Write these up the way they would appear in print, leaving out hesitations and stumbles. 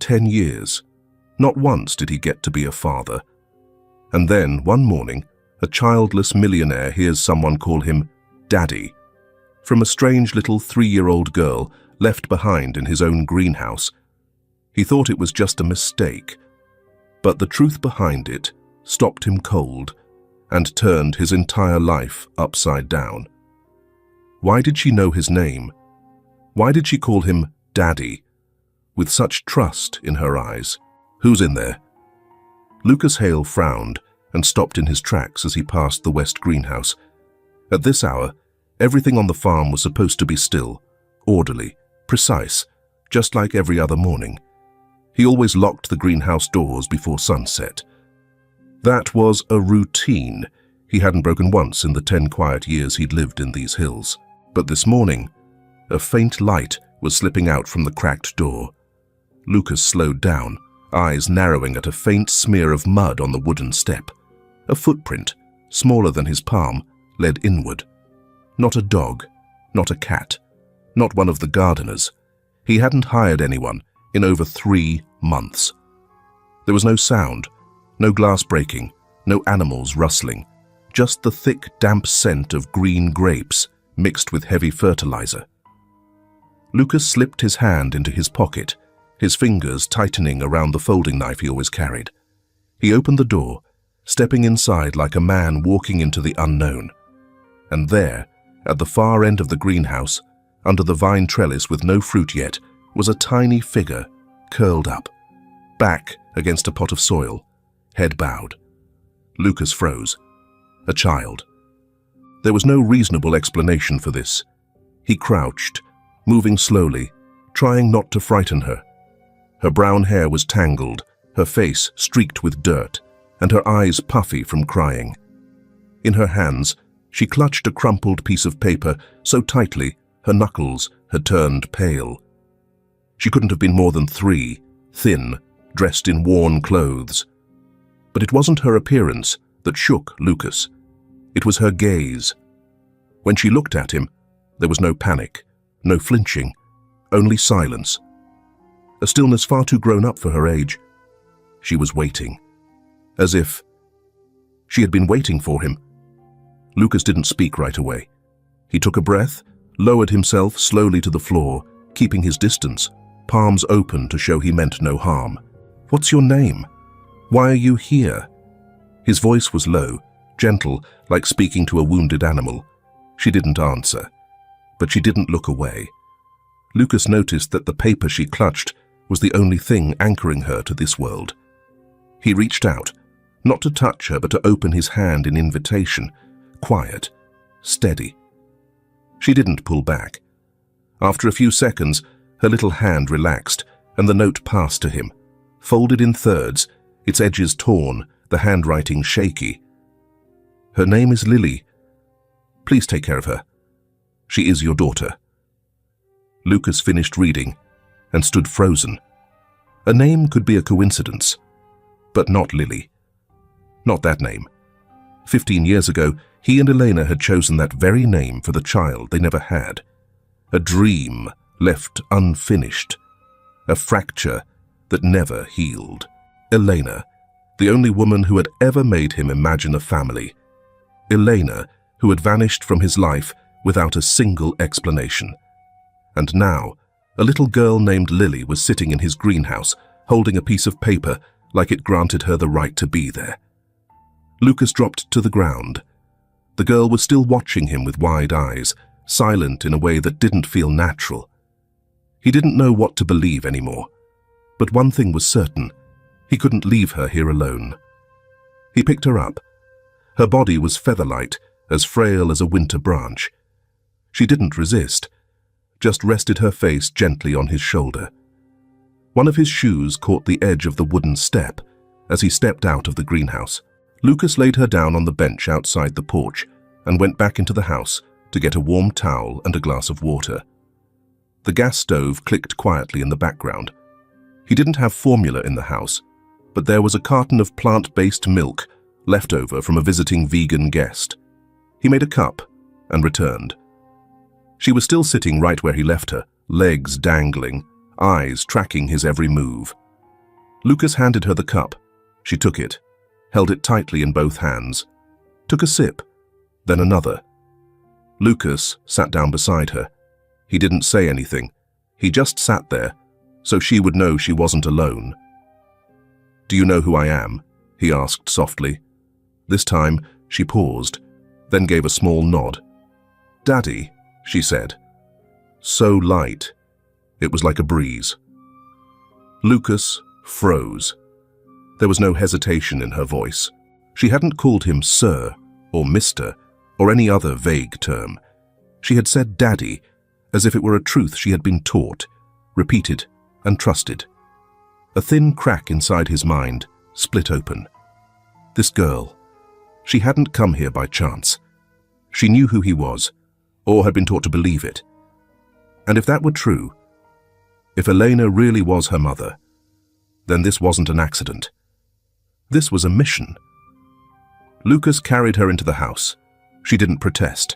10 years. Not once did he get to be a father. And then, one morning, a childless millionaire hears someone call him Daddy, from a strange little 3-year-old girl left behind in his own greenhouse. He thought it was just a mistake, but the truth behind it stopped him cold and turned his entire life upside down. Why did she know his name? Why did she call him Daddy, with such trust in her eyes? "Who's in there?" Lucas Hale frowned and stopped in his tracks as he passed the west greenhouse. At this hour, everything on the farm was supposed to be still, orderly, precise, just like every other morning. He always locked the greenhouse doors before sunset. That was a routine he hadn't broken once in the 10 quiet years he'd lived in these hills. But this morning, a faint light was slipping out from the cracked door. Lucas slowed down, eyes narrowing at a faint smear of mud on the wooden step. A footprint, smaller than his palm, led inward. Not a dog, not a cat, not one of the gardeners. He hadn't hired anyone in over 3 months. There was no sound, no glass breaking, no animals rustling, just the thick, damp scent of green grapes mixed with heavy fertilizer. Lucas slipped his hand into his pocket, his fingers tightening around the folding knife he always carried. He opened the door, stepping inside like a man walking into the unknown. And there, at the far end of the greenhouse, under the vine trellis with no fruit yet, was a tiny figure, curled up, back against a pot of soil, head bowed. Lucas froze. A child. There was no reasonable explanation for this. He crouched, moving slowly, trying not to frighten her. Her brown hair was tangled, her face streaked with dirt, and her eyes puffy from crying. In her hands, she clutched a crumpled piece of paper so tightly her knuckles had turned pale. She couldn't have been more than 3, thin, dressed in worn clothes. But it wasn't her appearance that shook Lucas. It was her gaze. When she looked at him, there was no panic, no flinching, only silence. A stillness far too grown up for her age. She was waiting. As if she had been waiting for him. Lucas didn't speak right away. He took a breath, lowered himself slowly to the floor, keeping his distance, palms open to show he meant no harm. "What's your name? Why are you here?" His voice was low, gentle, like speaking to a wounded animal. She didn't answer, but she didn't look away. Lucas noticed that the paper she clutched was the only thing anchoring her to this world. He reached out, not to touch her, but to open his hand in invitation, quiet, steady. She didn't pull back. After a few seconds, her little hand relaxed, and the note passed to him, folded in thirds, its edges torn, the handwriting shaky. "Her name is Lily. Please take care of her. She is your daughter." Lucas finished reading and stood frozen. A name could be a coincidence, but not Lily. Not that name. 15 years ago, he and Elena had chosen that very name for the child they never had. A dream left unfinished. A fracture that never healed. Elena, the only woman who had ever made him imagine a family. Elena, who had vanished from his life without a single explanation. And now, a little girl named Lily was sitting in his greenhouse, holding a piece of paper like it granted her the right to be there. Lucas dropped to the ground. The girl was still watching him with wide eyes, silent in a way that didn't feel natural. He didn't know what to believe anymore, but one thing was certain: he couldn't leave her here alone. He picked her up. Her body was feather-light, as frail as a winter branch. She didn't resist, just rested her face gently on his shoulder. One of his shoes caught the edge of the wooden step as he stepped out of the greenhouse. Lucas laid her down on the bench outside the porch and went back into the house to get a warm towel and a glass of water. The gas stove clicked quietly in the background. He didn't have formula in the house, but there was a carton of plant-based milk left over from a visiting vegan guest. He made a cup and returned. She was still sitting right where he left her, legs dangling, eyes tracking his every move. Lucas handed her the cup. She took it, held it tightly in both hands, took a sip, then another. Lucas sat down beside her. He didn't say anything. He just sat there, so she would know she wasn't alone. "Do you know who I am?" he asked softly. This time, she paused, then gave a small nod. "Daddy," she said. So light, it was like a breeze. Lucas froze. There was no hesitation in her voice. She hadn't called him Sir or Mr. or any other vague term. She had said Daddy, as if it were a truth she had been taught, repeated, and trusted. A thin crack inside his mind split open. This girl, she hadn't come here by chance. She knew who he was, or had been taught to believe it. And if that were true, if Elena really was her mother, then this wasn't an accident. This was a mission. Lucas carried her into the house. She didn't protest.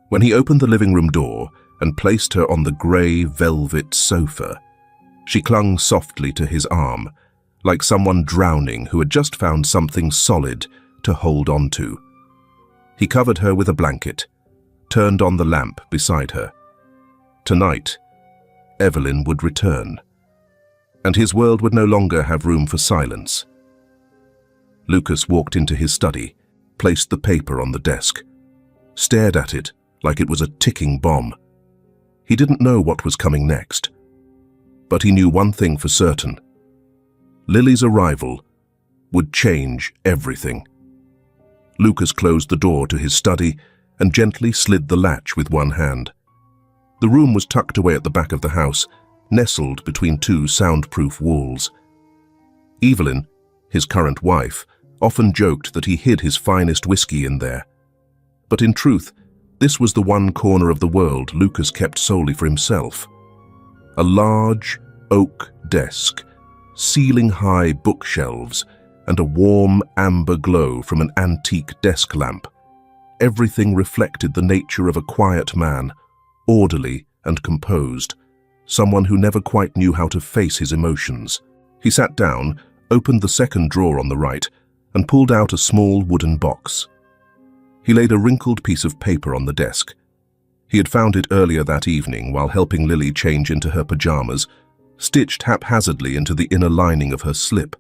When he opened the living room door and placed her on the grey velvet sofa, she clung softly to his arm, like someone drowning who had just found something solid to hold on to. He covered her with a blanket, turned on the lamp beside her. Tonight, Evelyn would return, and his world would no longer have room for silence. Lucas walked into his study, placed the paper on the desk, stared at it like it was a ticking bomb. He didn't know what was coming next, but he knew one thing for certain. Lily's arrival would change everything. Lucas closed the door to his study and gently slid the latch with one hand. The room was tucked away at the back of the house, nestled between two soundproof walls. Evelyn, his current wife, often joked that he hid his finest whiskey in there. But in truth, this was the one corner of the world Lucas kept solely for himself. A large oak desk, ceiling-high bookshelves, and a warm amber glow from an antique desk lamp. Everything reflected the nature of a quiet man, orderly and composed, someone who never quite knew how to face his emotions. He sat down, opened the second drawer on the right, and pulled out a small wooden box. He laid a wrinkled piece of paper on the desk. He had found it earlier that evening while helping Lily change into her pajamas, stitched haphazardly into the inner lining of her slip,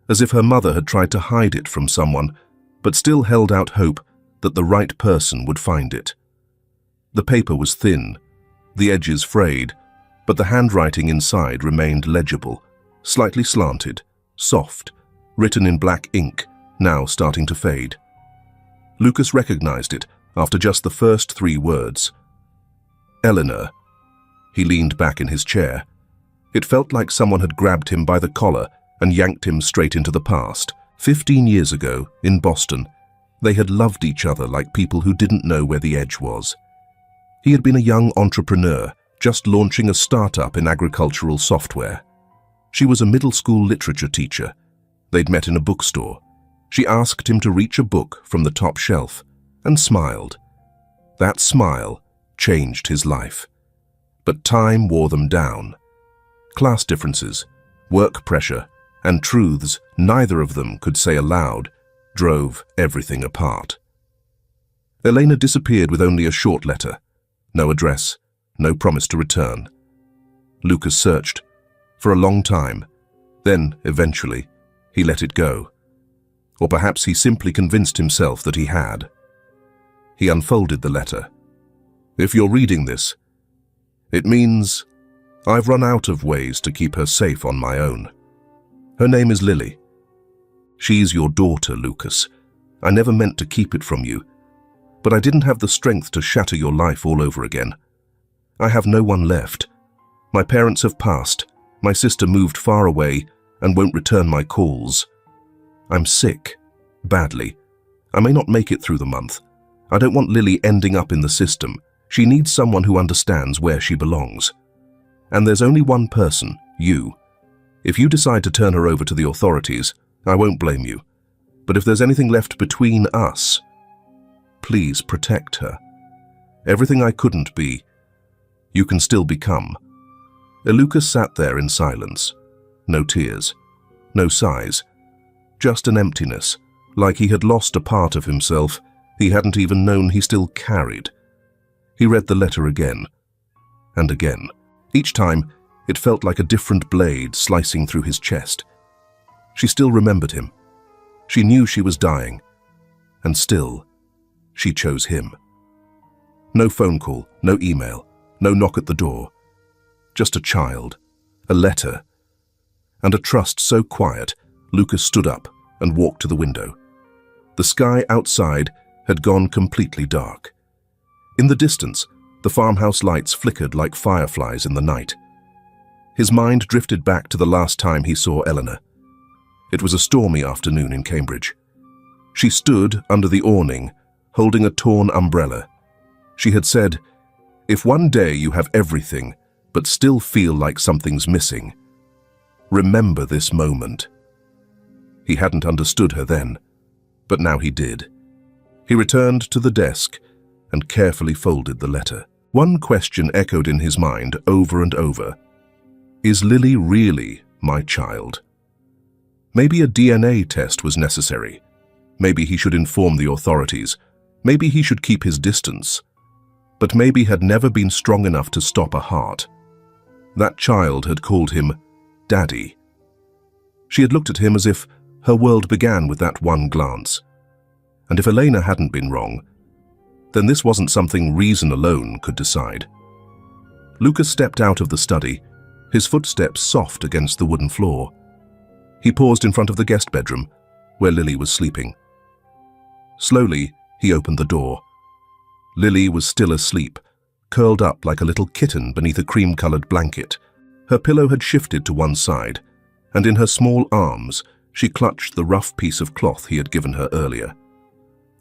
as if her mother had tried to hide it from someone, but still held out hope that the right person would find it. The paper was thin, the edges frayed, but the handwriting inside remained legible, slightly slanted, soft, written in black ink, now starting to fade. Lucas recognized it after just the first 3 words. Eleanor. He leaned back in his chair. It felt like someone had grabbed him by the collar and yanked him straight into the past. 15 years ago, in Boston, they had loved each other like people who didn't know where the edge was. He had been a young entrepreneur, just launching a startup in agricultural software. She was a middle school literature teacher. They'd met in a bookstore. She asked him to reach a book from the top shelf and smiled. That smile changed his life. But time wore them down. Class differences, work pressure, and truths neither of them could say aloud drove everything apart. Elena disappeared with only a short letter. No address, no promise to return. Lucas searched for a long time. Then, eventually, he let it go. Or perhaps he simply convinced himself that he had. He unfolded the letter. If you're reading this, it means I've run out of ways to keep her safe on my own. Her name is Lily. She's your daughter, Lucas. I never meant to keep it from you, but I didn't have the strength to shatter your life all over again. I have no one left. My parents have passed. My sister moved far away and won't return my calls. I'm sick, badly. I may not make it through the month. I don't want Lily ending up in the system. She needs someone who understands where she belongs. And there's only one person, you. If you decide to turn her over to the authorities, I won't blame you. But if there's anything left between us, please protect her. Everything I couldn't be, you can still become. Lucas sat there in silence. No tears, no sighs. Just an emptiness, like he had lost a part of himself he hadn't even known he still carried. He read the letter again, and again. Each time, it felt like a different blade slicing through his chest. She still remembered him. She knew she was dying, and still, she chose him. No phone call, no email, no knock at the door. Just a child, a letter, and a trust so quiet, Lucas stood up and walked to the window. The sky outside had gone completely dark. In the distance, the farmhouse lights flickered like fireflies in the night. His mind drifted back to the last time he saw Eleanor. It was a stormy afternoon in Cambridge. She stood under the awning, holding a torn umbrella. She had said, "If one day you have everything, but still feel like something's missing, remember this moment." He hadn't understood her then, but now he did. He returned to the desk and carefully folded the letter. One question echoed in his mind over and over. Is Lily really my child? Maybe a DNA test was necessary. Maybe he should inform the authorities. Maybe he should keep his distance. But maybe had never been strong enough to stop a heart. That child had called him Daddy. She had looked at him as if her world began with that one glance. And if Elena hadn't been wrong, then this wasn't something reason alone could decide. Lucas stepped out of the study, his footsteps soft against the wooden floor. He paused in front of the guest bedroom, where Lily was sleeping. Slowly, he opened the door. Lily was still asleep, curled up like a little kitten beneath a cream-colored blanket. Her pillow had shifted to one side, and in her small arms, she clutched the rough piece of cloth he had given her earlier.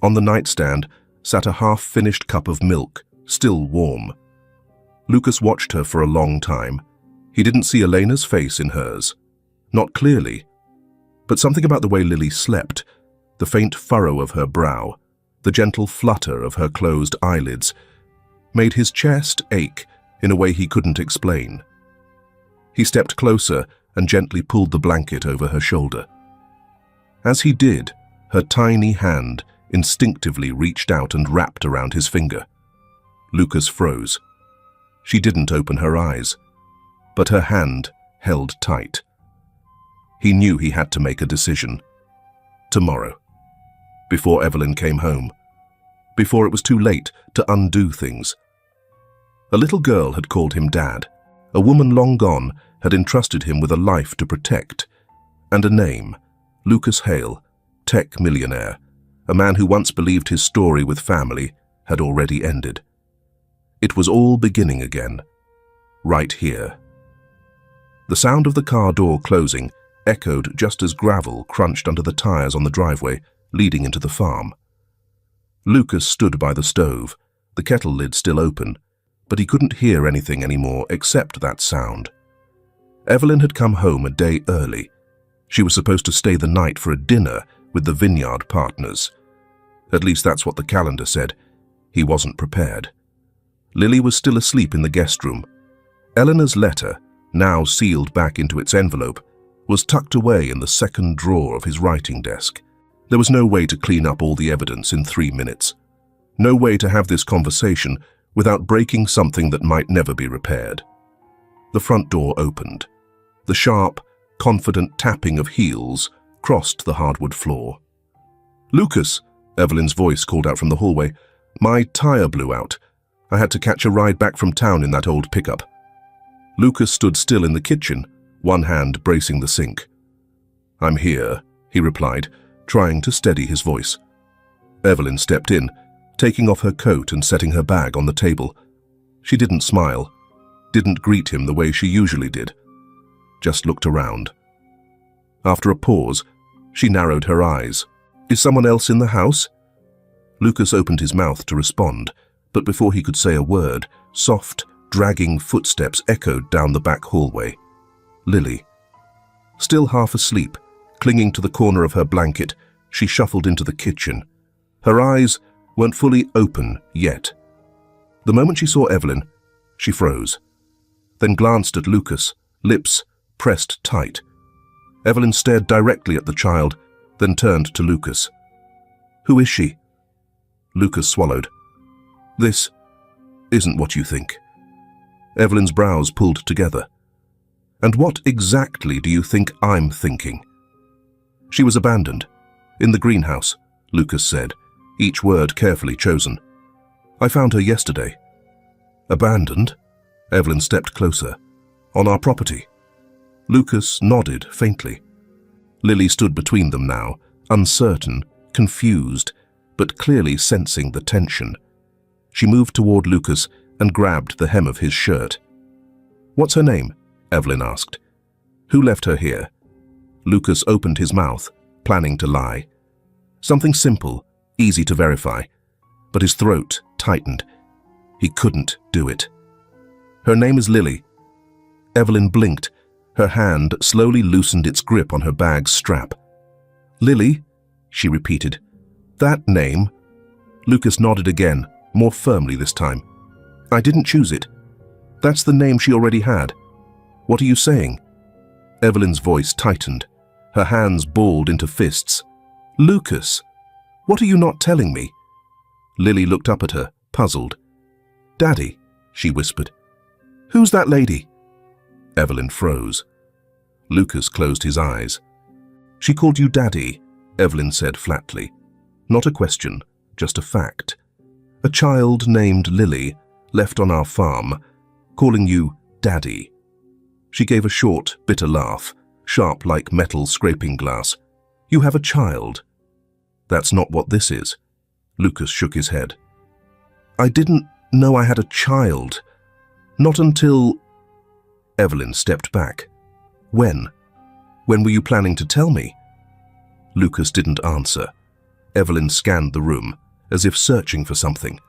On the nightstand sat a half-finished cup of milk, still warm. Lucas watched her for a long time. He didn't see Elena's face in hers. Not clearly, but something about the way Lily slept, the faint furrow of her brow, the gentle flutter of her closed eyelids, made his chest ache in a way he couldn't explain. He stepped closer and gently pulled the blanket over her shoulder. As he did, her tiny hand instinctively reached out and wrapped around his finger. Lucas froze. She didn't open her eyes, but her hand held tight. He knew he had to make a decision. Tomorrow. Before Evelyn came home. Before it was too late to undo things. A little girl had called him Dad. A woman long gone had entrusted him with a life to protect. And a name, Lucas Hale, tech millionaire, a man who once believed his story with family had already ended. It was all beginning again, right here. The sound of the car door closing echoed just as gravel crunched under the tires on the driveway leading into the farm. Lucas stood by the stove, the kettle lid still open, but he couldn't hear anything anymore except that sound. Evelyn had come home a day early. She was supposed to stay the night for a dinner with the Vineyard partners. At least that's what the calendar said. He wasn't prepared. Lily was still asleep in the guest room. Eleanor's letter, now sealed back into its envelope, was tucked away in the second drawer of his writing desk. There was no way to clean up all the evidence in 3 minutes. No way to have this conversation without breaking something that might never be repaired. The front door opened. The sharp, confident tapping of heels crossed the hardwood floor. "Lucas," Evelyn's voice called out from the hallway, "my tire blew out. I had to catch a ride back from town in that old pickup." Lucas stood still in the kitchen, one hand bracing the sink. "I'm here," he replied, trying to steady his voice. Evelyn stepped in, taking off her coat and setting her bag on the table. She didn't smile, didn't greet him the way she usually did, just looked around. After a pause, she narrowed her eyes. "Is someone else in the house?" Lucas opened his mouth to respond, but before he could say a word, soft, dragging footsteps echoed down the back hallway. Lily. Still half asleep, clinging to the corner of her blanket, she shuffled into the kitchen. Her eyes weren't fully open yet. The moment she saw Evelyn, she froze, then glanced at Lucas, lips pressed tight. Evelyn stared directly at the child, then turned to Lucas. "Who is she?" Lucas swallowed. "This isn't what you think." Evelyn's brows pulled together. "And what exactly do you think I'm thinking?" "She was abandoned. In the greenhouse," Lucas said, each word carefully chosen. "I found her yesterday." "Abandoned?" Evelyn stepped closer. "On our property?" Lucas nodded faintly. Lily stood between them now, uncertain, confused, but clearly sensing the tension. She moved toward Lucas and grabbed the hem of his shirt. "What's her name?" Evelyn asked. "Who left her here?" Lucas opened his mouth, planning to lie. Something simple, easy to verify, but his throat tightened. He couldn't do it. "Her name is Lily." Evelyn blinked. Her hand slowly loosened its grip on her bag's strap. "Lily?" she repeated. "That name?" Lucas nodded again, more firmly this time. "I didn't choose it. That's the name she already had. What are you saying?" Evelyn's voice tightened. Her hands balled into fists. "Lucas, what are you not telling me?" Lily looked up at her, puzzled. "Daddy," she whispered. "Who's that lady?" Evelyn froze. Lucas closed his eyes. "She called you Daddy," Evelyn said flatly. "Not a question, just a fact. A child named Lily, left on our farm, calling you Daddy." She gave a short, bitter laugh, sharp like metal scraping glass. "You have a child." "That's not what this is." Lucas shook his head. "I didn't know I had a child. Not until—" Evelyn stepped back. "When? When were you planning to tell me?" Lucas didn't answer. Evelyn scanned the room, as if searching for something.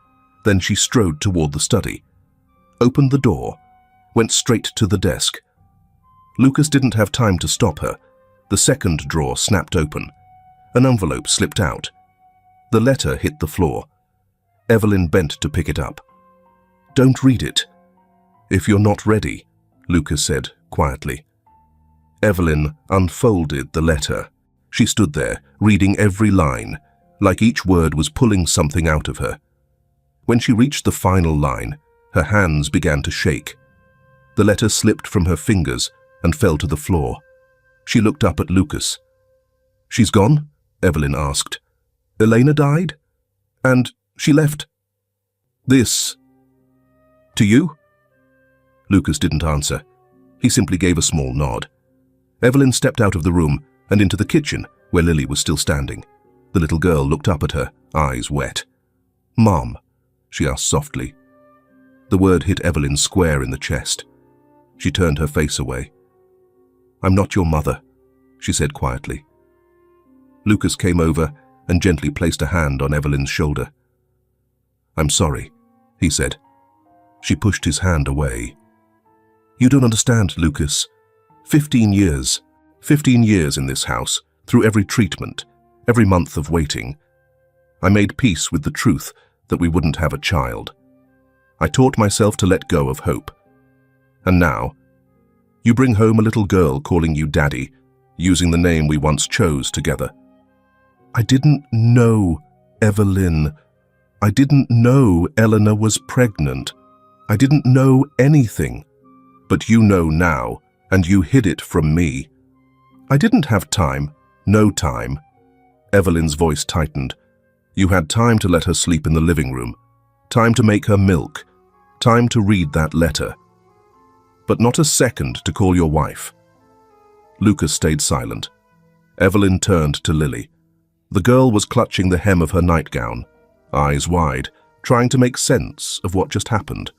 Then she strode toward the study, opened the door, went straight to the desk. Lucas didn't have time to stop her. The second drawer snapped open. An envelope slipped out. The letter hit the floor. Evelyn bent to pick it up. "Don't read it." "If you're not ready," Lucas said quietly. Evelyn unfolded the letter. She stood there, reading every line, like each word was pulling something out of her. When she reached the final line, her hands began to shake. The letter slipped from her fingers and fell to the floor. She looked up at Lucas. "She's gone?" Evelyn asked. "Elena died? And she left this to you?" Lucas didn't answer. He simply gave a small nod. Evelyn stepped out of the room and into the kitchen, where Lily was still standing. The little girl looked up at her, eyes wet. "Mom?" she asked softly. The word hit Evelyn square in the chest. She turned her face away. "I'm not your mother," she said quietly. Lucas came over and gently placed a hand on Evelyn's shoulder. "I'm sorry," he said. She pushed his hand away. "You don't understand, Lucas. 15 years. 15 years in this house, through every treatment, every month of waiting. I made peace with the truth that we wouldn't have a child. I taught myself to let go of hope. And now, you bring home a little girl calling you Daddy, using the name we once chose together. I didn't know, Evelyn. I didn't know Eleanor was pregnant. I didn't know anything. But you know now, and you hid it from me. I didn't have time, no time." Evelyn's voice tightened. "You had time to let her sleep in the living room, time to make her milk, time to read that letter. But not a second to call your wife." Lucas stayed silent. Evelyn turned to Lily. The girl was clutching the hem of her nightgown, eyes wide, trying to make sense of what just happened.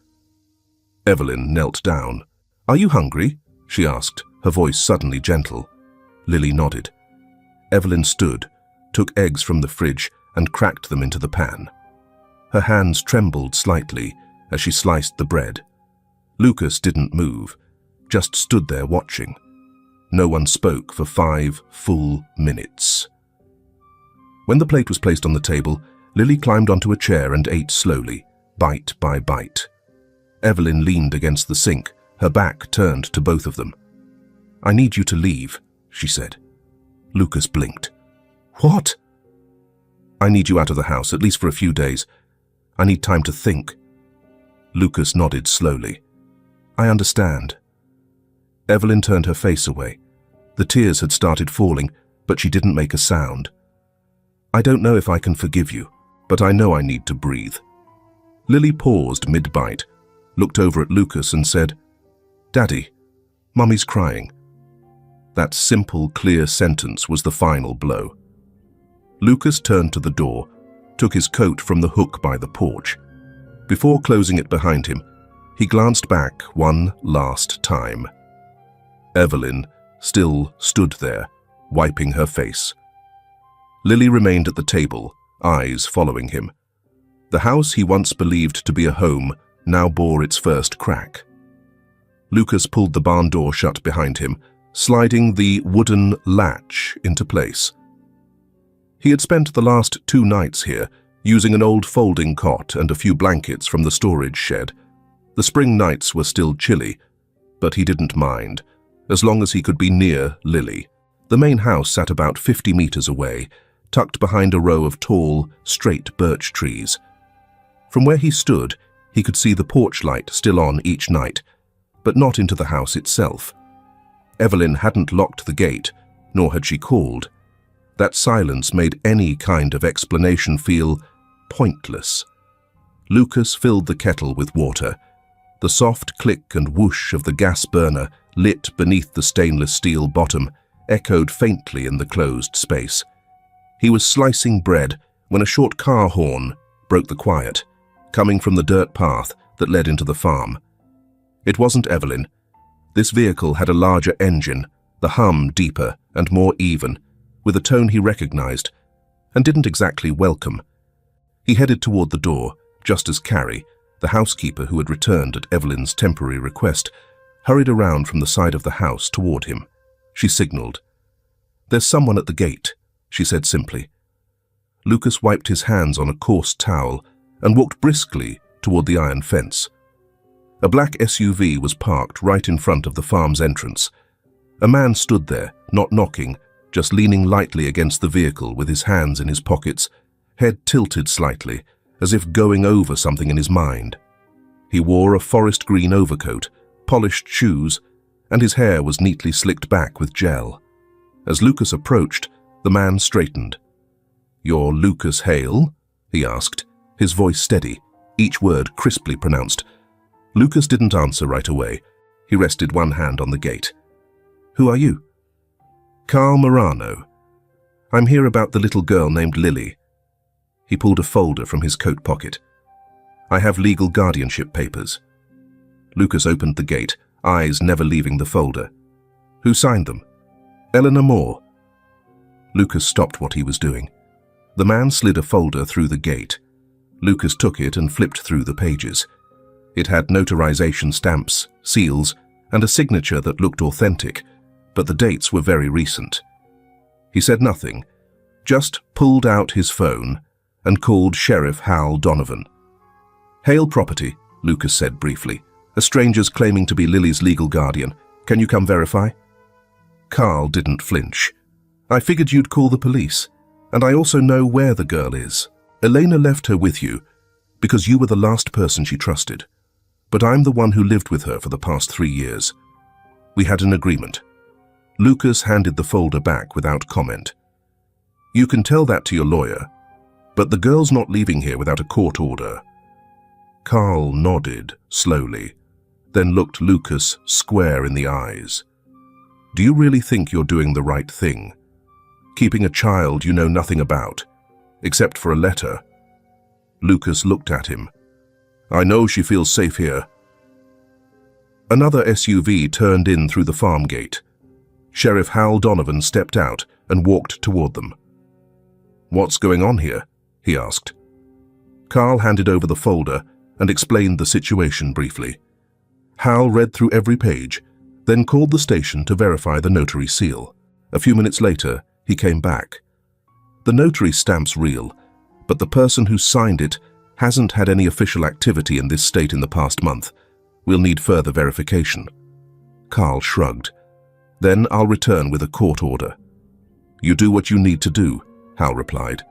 Evelyn knelt down. "Are you hungry?" she asked, her voice suddenly gentle. Lily nodded. Evelyn stood, took eggs from the fridge and cracked them into the pan. Her hands trembled slightly as she sliced the bread. Lucas didn't move, just stood there watching. No one spoke for 5 full minutes. When the plate was placed on the table, Lily climbed onto a chair and ate slowly, bite by bite. Evelyn leaned against the sink, her back turned to both of them. "I need you to leave," she said. Lucas blinked. What? I need you out of the house, at least for a few days. I need time to think. Lucas nodded slowly. I understand. Evelyn turned her face away. The tears had started falling, but she didn't make a sound. I don't know if I can forgive you, but I know I need to breathe. Lily paused mid-bite, looked over at Lucas and said, Daddy, Mummy's crying. That simple, clear sentence was the final blow. Lucas turned to the door, took his coat from the hook by the porch. Before closing it behind him, he glanced back one last time. Evelyn still stood there, wiping her face. Lily remained at the table, eyes following him. The house he once believed to be a home now bore its first crack. Lucas pulled the barn door shut behind him, sliding the wooden latch into place. He had spent the last 2 nights here, using an old folding cot and a few blankets from the storage shed. The spring nights were still chilly, but he didn't mind, as long as he could be near Lily. The main house sat about 50 meters away, tucked behind a row of tall, straight birch trees. From where he stood, he could see the porch light still on each night, but not into the house itself. Evelyn hadn't locked the gate, nor had she called. That silence made any kind of explanation feel pointless. Lucas filled the kettle with water. The soft click and whoosh of the gas burner, lit beneath the stainless steel bottom, echoed faintly in the closed space. He was slicing bread when a short car horn broke the quiet, coming from the dirt path that led into the farm. It wasn't Evelyn. This vehicle had a larger engine, the hum deeper and more even, with a tone he recognized, and didn't exactly welcome. He headed toward the door, just as Carrie, the housekeeper who had returned at Evelyn's temporary request, hurried around from the side of the house toward him. She signaled. There's someone at the gate, she said simply. Lucas wiped his hands on a coarse towel and walked briskly toward the iron fence. A black SUV was parked right in front of the farm's entrance. A man stood there, not knocking, just leaning lightly against the vehicle with his hands in his pockets, head tilted slightly, as if going over something in his mind. He wore a forest green overcoat, polished shoes, and his hair was neatly slicked back with gel. As Lucas approached, the man straightened. "You're Lucas Hale?" he asked, his voice steady, each word crisply pronounced. Lucas didn't answer right away. He rested one hand on the gate. "Who are you?" "Carl Morano. I'm here about the little girl named Lily." He pulled a folder from his coat pocket. "I have legal guardianship papers." Lucas opened the gate, eyes never leaving the folder. "Who signed them?" "Eleanor Moore." Lucas stopped what he was doing. The man slid a folder through the gate. Lucas took it and flipped through the pages. It had notarization stamps, seals, and a signature that looked authentic, but the dates were very recent. He said nothing, just pulled out his phone and called Sheriff Hal Donovan. "Hale property," Lucas said briefly. "A stranger's claiming to be Lily's legal guardian. Can you come verify?" Carl didn't flinch. "I figured you'd call the police, and I also know where the girl is. Elena left her with you because you were the last person she trusted. But I'm the one who lived with her for the past 3 years. We had an agreement." Lucas handed the folder back without comment. "You can tell that to your lawyer, but the girl's not leaving here without a court order." Carl nodded slowly, then looked Lucas square in the eyes. "Do you really think you're doing the right thing? Keeping a child you know nothing about, except for a letter?" Lucas looked at him. "I know she feels safe here." Another SUV turned in through the farm gate. Sheriff Hal Donovan stepped out and walked toward them. "What's going on here?" he asked. Carl handed over the folder and explained the situation briefly. Hal read through every page, then called the station to verify the notary seal. A few minutes later, he came back. "The notary stamp's real, but the person who signed it hasn't had any official activity in this state in the past month. We'll need further verification." Carl shrugged. Then I'll return with a court order." "You do what you need to do," Hal replied.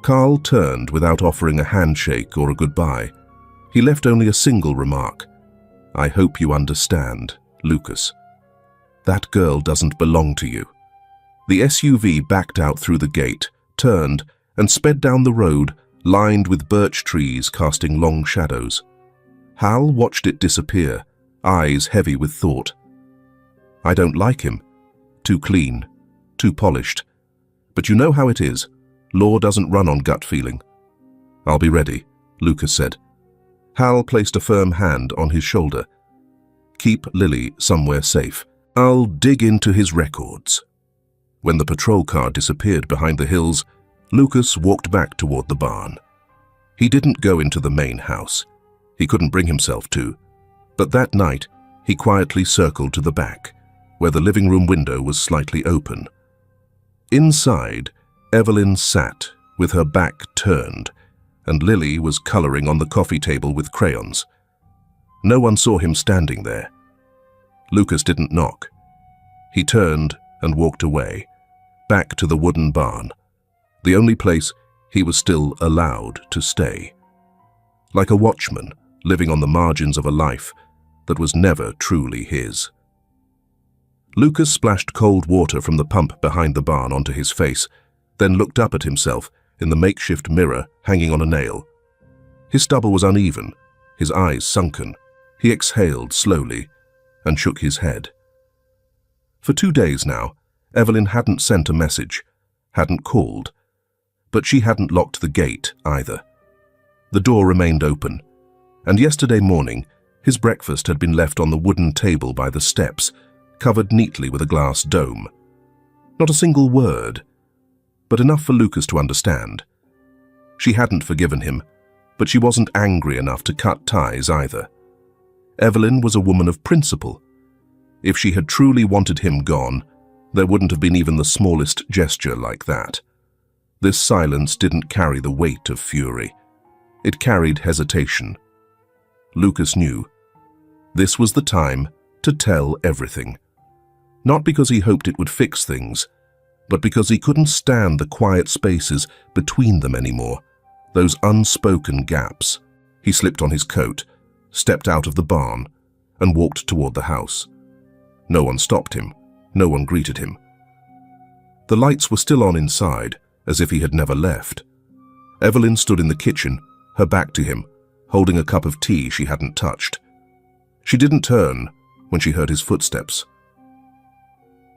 Carl turned without offering a handshake or a goodbye. He left only a single remark. "I hope you understand, Lucas. That girl doesn't belong to you." The SUV backed out through the gate, turned, and sped down the road, lined with birch trees casting long shadows. Hal watched it disappear, eyes heavy with thought. "I don't like him. Too clean, too polished. But you know how it is. Law doesn't run on gut feeling." "I'll be ready," Lucas said. Hal placed a firm hand on his shoulder. "Keep Lily somewhere safe. I'll dig into his records." When the patrol car disappeared behind the hills, Lucas walked back toward the barn. He didn't go into the main house. He couldn't bring himself to. But that night, he quietly circled to the back, where the living room window was slightly open. Inside, Evelyn sat with her back turned, and Lily was coloring on the coffee table with crayons. No one saw him standing there. Lucas didn't knock. He turned and walked away, back to the wooden barn, the only place he was still allowed to stay. Like a watchman living on the margins of a life that was never truly his. Lucas splashed cold water from the pump behind the barn onto his face, then looked up at himself in the makeshift mirror hanging on a nail. His stubble was uneven, his eyes sunken. He exhaled slowly and shook his head. For 2 days now, Evelyn hadn't sent a message, hadn't called, but she hadn't locked the gate either. The door remained open, and yesterday morning, his breakfast had been left on the wooden table by the steps, covered neatly with a glass dome. Not a single word, but enough for Lucas to understand. She hadn't forgiven him, but she wasn't angry enough to cut ties either. Evelyn was a woman of principle. If she had truly wanted him gone, there wouldn't have been even the smallest gesture like that. This silence didn't carry the weight of fury. It carried hesitation. Lucas knew. This was the time to tell everything. Not because he hoped it would fix things, but because he couldn't stand the quiet spaces between them anymore, those unspoken gaps. He slipped on his coat, stepped out of the barn, and walked toward the house. No one stopped him. No one greeted him. The lights were still on inside, as if he had never left. Evelyn stood in the kitchen, her back to him, holding a cup of tea she hadn't touched. She didn't turn when she heard his footsteps.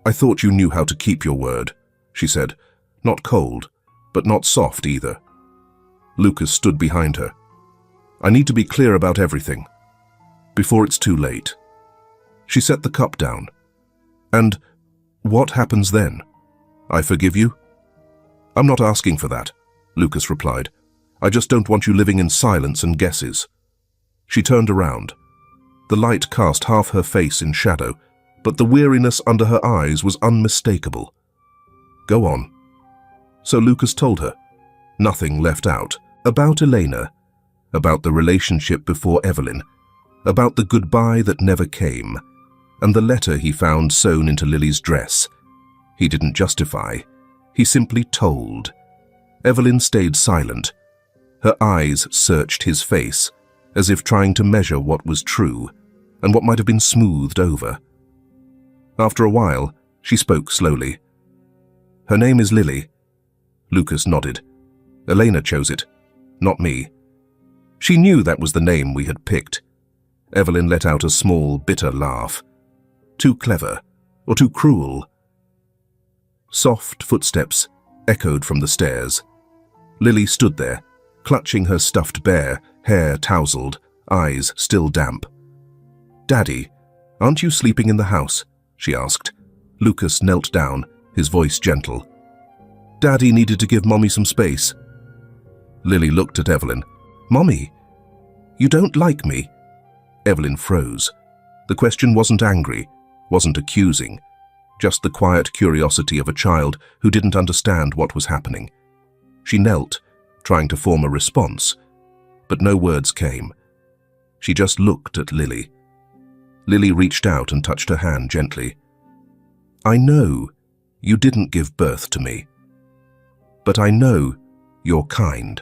"I thought you knew how to keep your word," she said, not cold, but not soft either. Lucas stood behind her. "I need to be clear about everything, before it's too late." She set the cup down. "And what happens then? I forgive you?" "I'm not asking for that," Lucas replied. "I just don't want you living in silence and guesses." She turned around. The light cast half her face in shadow, but the weariness under her eyes was unmistakable. "Go on." So Lucas told her, nothing left out, about Elena, about the relationship before Evelyn, about the goodbye that never came, and the letter he found sewn into Lily's dress. He didn't justify, he simply told. Evelyn stayed silent. Her eyes searched his face, as if trying to measure what was true, and what might have been smoothed over. After a while, she spoke slowly. "Her name is Lily." Lucas nodded. "Elena chose it, not me. She knew that was the name we had picked." Evelyn let out a small, bitter laugh. "Too clever, or too cruel." Soft footsteps echoed from the stairs. Lily stood there, clutching her stuffed bear, hair tousled, eyes still damp. "Daddy, aren't you sleeping in the house?" she asked. Lucas knelt down, his voice gentle. "Daddy needed to give Mommy some space." Lily looked at Evelyn. "Mommy, you don't like me?" Evelyn froze. The question wasn't angry, wasn't accusing, just the quiet curiosity of a child who didn't understand what was happening. She knelt, trying to form a response, but no words came. She just looked at Lily. Lily reached out and touched her hand gently. I know you didn't give birth to me, but I know you're kind."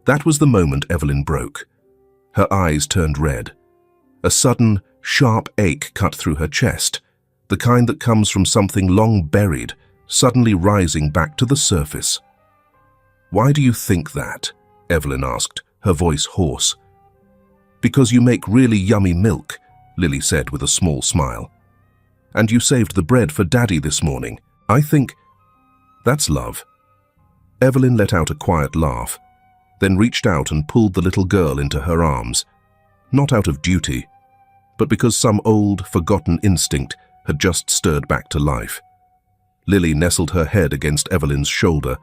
That was the moment Evelyn broke. Her eyes turned red. A sudden, sharp ache cut through her chest, the kind that comes from something long buried, suddenly rising back to the surface. "Why do you think that?" Evelyn asked, her voice hoarse. "Because you make really yummy milk," Lily said with a small smile. "And you saved the bread for Daddy this morning. I think that's love." Evelyn let out a quiet laugh, then reached out and pulled the little girl into her arms, not out of duty, but because some old, forgotten instinct had just stirred back to life. Lily nestled her head against Evelyn's shoulder,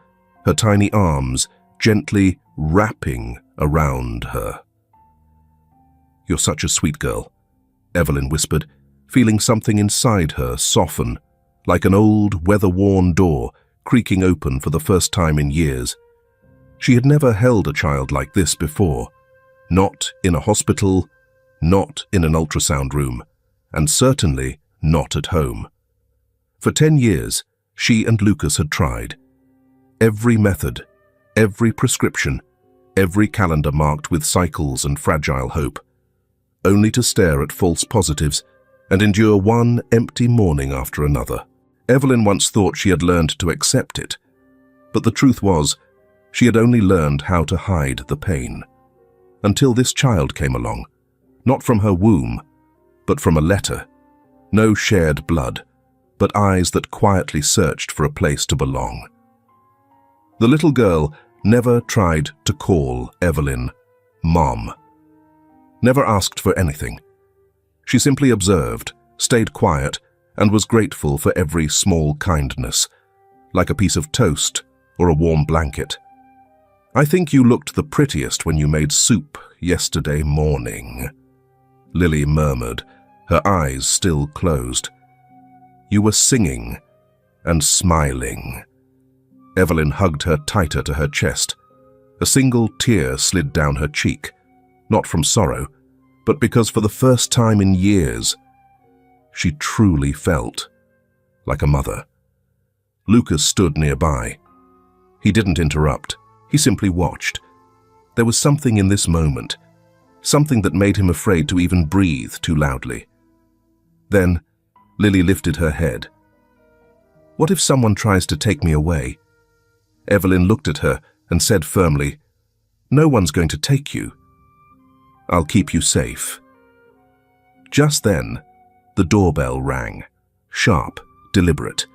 her tiny arms gently wrapping around her. "You're such a sweet girl," Evelyn whispered, feeling something inside her soften, like an old, weather-worn door creaking open for the first time in years. She had never held a child like this before, not in a hospital, not in an ultrasound room, and certainly not at home. For 10 years, she and Lucas had tried. Every method, every prescription, every calendar marked with cycles and fragile hope, only to stare at false positives and endure one empty morning after another. Evelyn once thought she had learned to accept it, but the truth was, she had only learned how to hide the pain. Until this child came along, not from her womb, but from a letter. No shared blood, but eyes that quietly searched for a place to belong. The little girl never tried to call Evelyn Mom. Never asked for anything. She simply observed, stayed quiet, and was grateful for every small kindness, like a piece of toast or a warm blanket. "I think you looked the prettiest when you made soup yesterday morning," Lily murmured, her eyes still closed. "You were singing and smiling." Evelyn hugged her tighter to her chest. A single tear slid down her cheek, not from sorrow, but because for the first time in years, she truly felt like a mother. Lucas stood nearby. He didn't interrupt. He simply watched. There was something in this moment, something that made him afraid to even breathe too loudly. Then, Lily lifted her head. "What if someone tries to take me away?" Evelyn looked at her and said firmly, "No one's going to take you. I'll keep you safe." Just then, the doorbell rang, sharp, deliberate.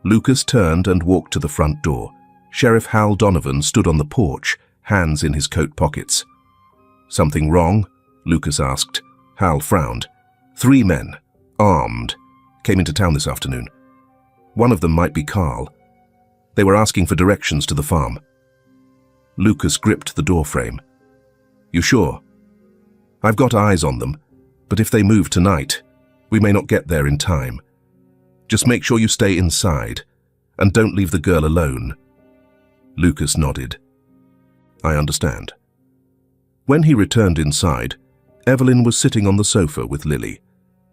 Lucas turned and walked to the front door. Sheriff Hal Donovan stood on the porch, hands in his coat pockets. "Something wrong?" Lucas asked. Hal frowned. 3 men, armed, came into town this afternoon. One of them might be Carl. They were asking for directions to the farm. Lucas gripped the doorframe. "You sure?" "I've got eyes on them, but if they move tonight, we may not get there in time. Just make sure you stay inside, and don't leave the girl alone." Lucas nodded. "I understand." When he returned inside, Evelyn was sitting on the sofa with Lily.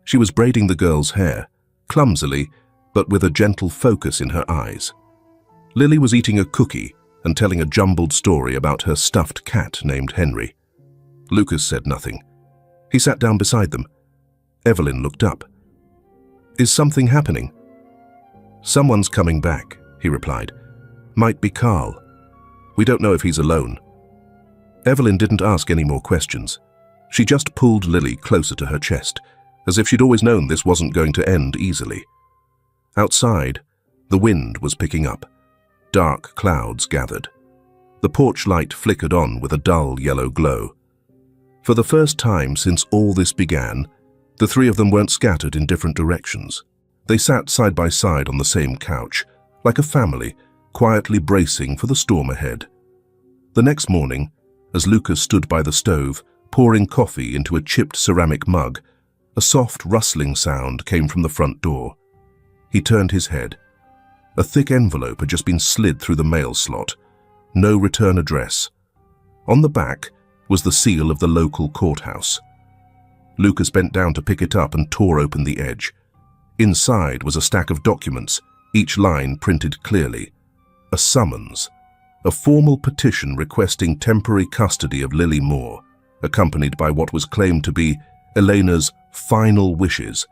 She was braiding the girl's hair, clumsily, but with a gentle focus in her eyes. Lily was eating a cookie and telling a jumbled story about her stuffed cat named Henry. Lucas said nothing. He sat down beside them. Evelyn looked up. "Is something happening?" "Someone's coming back," he replied. "Might be Carl. We don't know if he's alone." Evelyn didn't ask any more questions. She just pulled Lily closer to her chest, as if she'd always known this wasn't going to end easily. Outside, the wind was picking up. Dark clouds gathered. The porch light flickered on with a dull yellow glow. For the first time since all this began, the 3 of them weren't scattered in different directions. They sat side by side on the same couch, like a family, quietly bracing for the storm ahead. The next morning, as Lucas stood by the stove, pouring coffee into a chipped ceramic mug, a soft rustling sound came from the front door. He turned his head. A thick envelope had just been slid through the mail slot. No return address. On the back was the seal of the local courthouse. Lucas bent down to pick it up and tore open the edge. Inside was a stack of documents, each line printed clearly. A summons, a formal petition requesting temporary custody of Lily Moore, accompanied by what was claimed to be Elena's final wishes,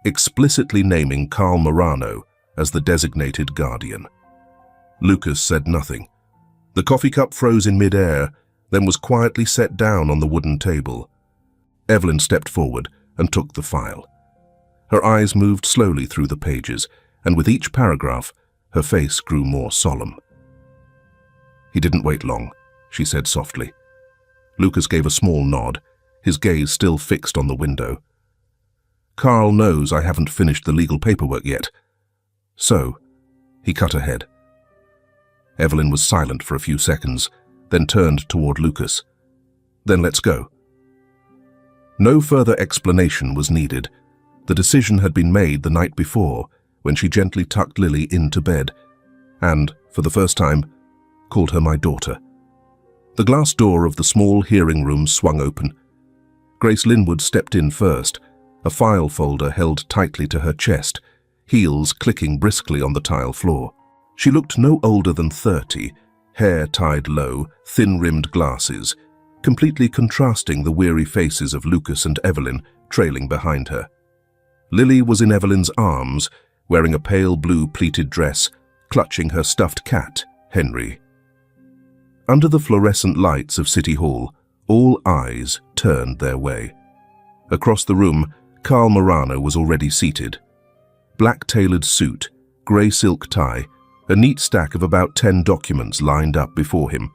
explicitly naming Carl Morano as the designated guardian. Lucas said nothing. The coffee cup froze in mid-air, then was quietly set down on the wooden table. Evelyn stepped forward and took the file. Her eyes moved slowly through the pages, and with each paragraph, her face grew more solemn. "He didn't wait long," she said softly. Lucas gave a small nod, his gaze still fixed on the window. "Carl knows I haven't finished the legal paperwork yet. So," he cut ahead. Evelyn was silent for a few seconds, then turned toward Lucas. "Then let's go." No further explanation was needed. The decision had been made the night before, when she gently tucked Lily into bed, and, for the first time, called her my daughter. The glass door of the small hearing room swung open. Grace Linwood stepped in first, a file folder held tightly to her chest, heels clicking briskly on the tile floor. She looked no older than 30, hair tied low, thin-rimmed glasses, completely contrasting the weary faces of Lucas and Evelyn trailing behind her. Lily was in Evelyn's arms, wearing a pale blue pleated dress, clutching her stuffed cat, Henry. Under the fluorescent lights of City Hall, all eyes turned their way. Across the room, Carl Morano was already seated. Black-tailored suit, grey silk tie, a neat stack of about 10 documents lined up before him.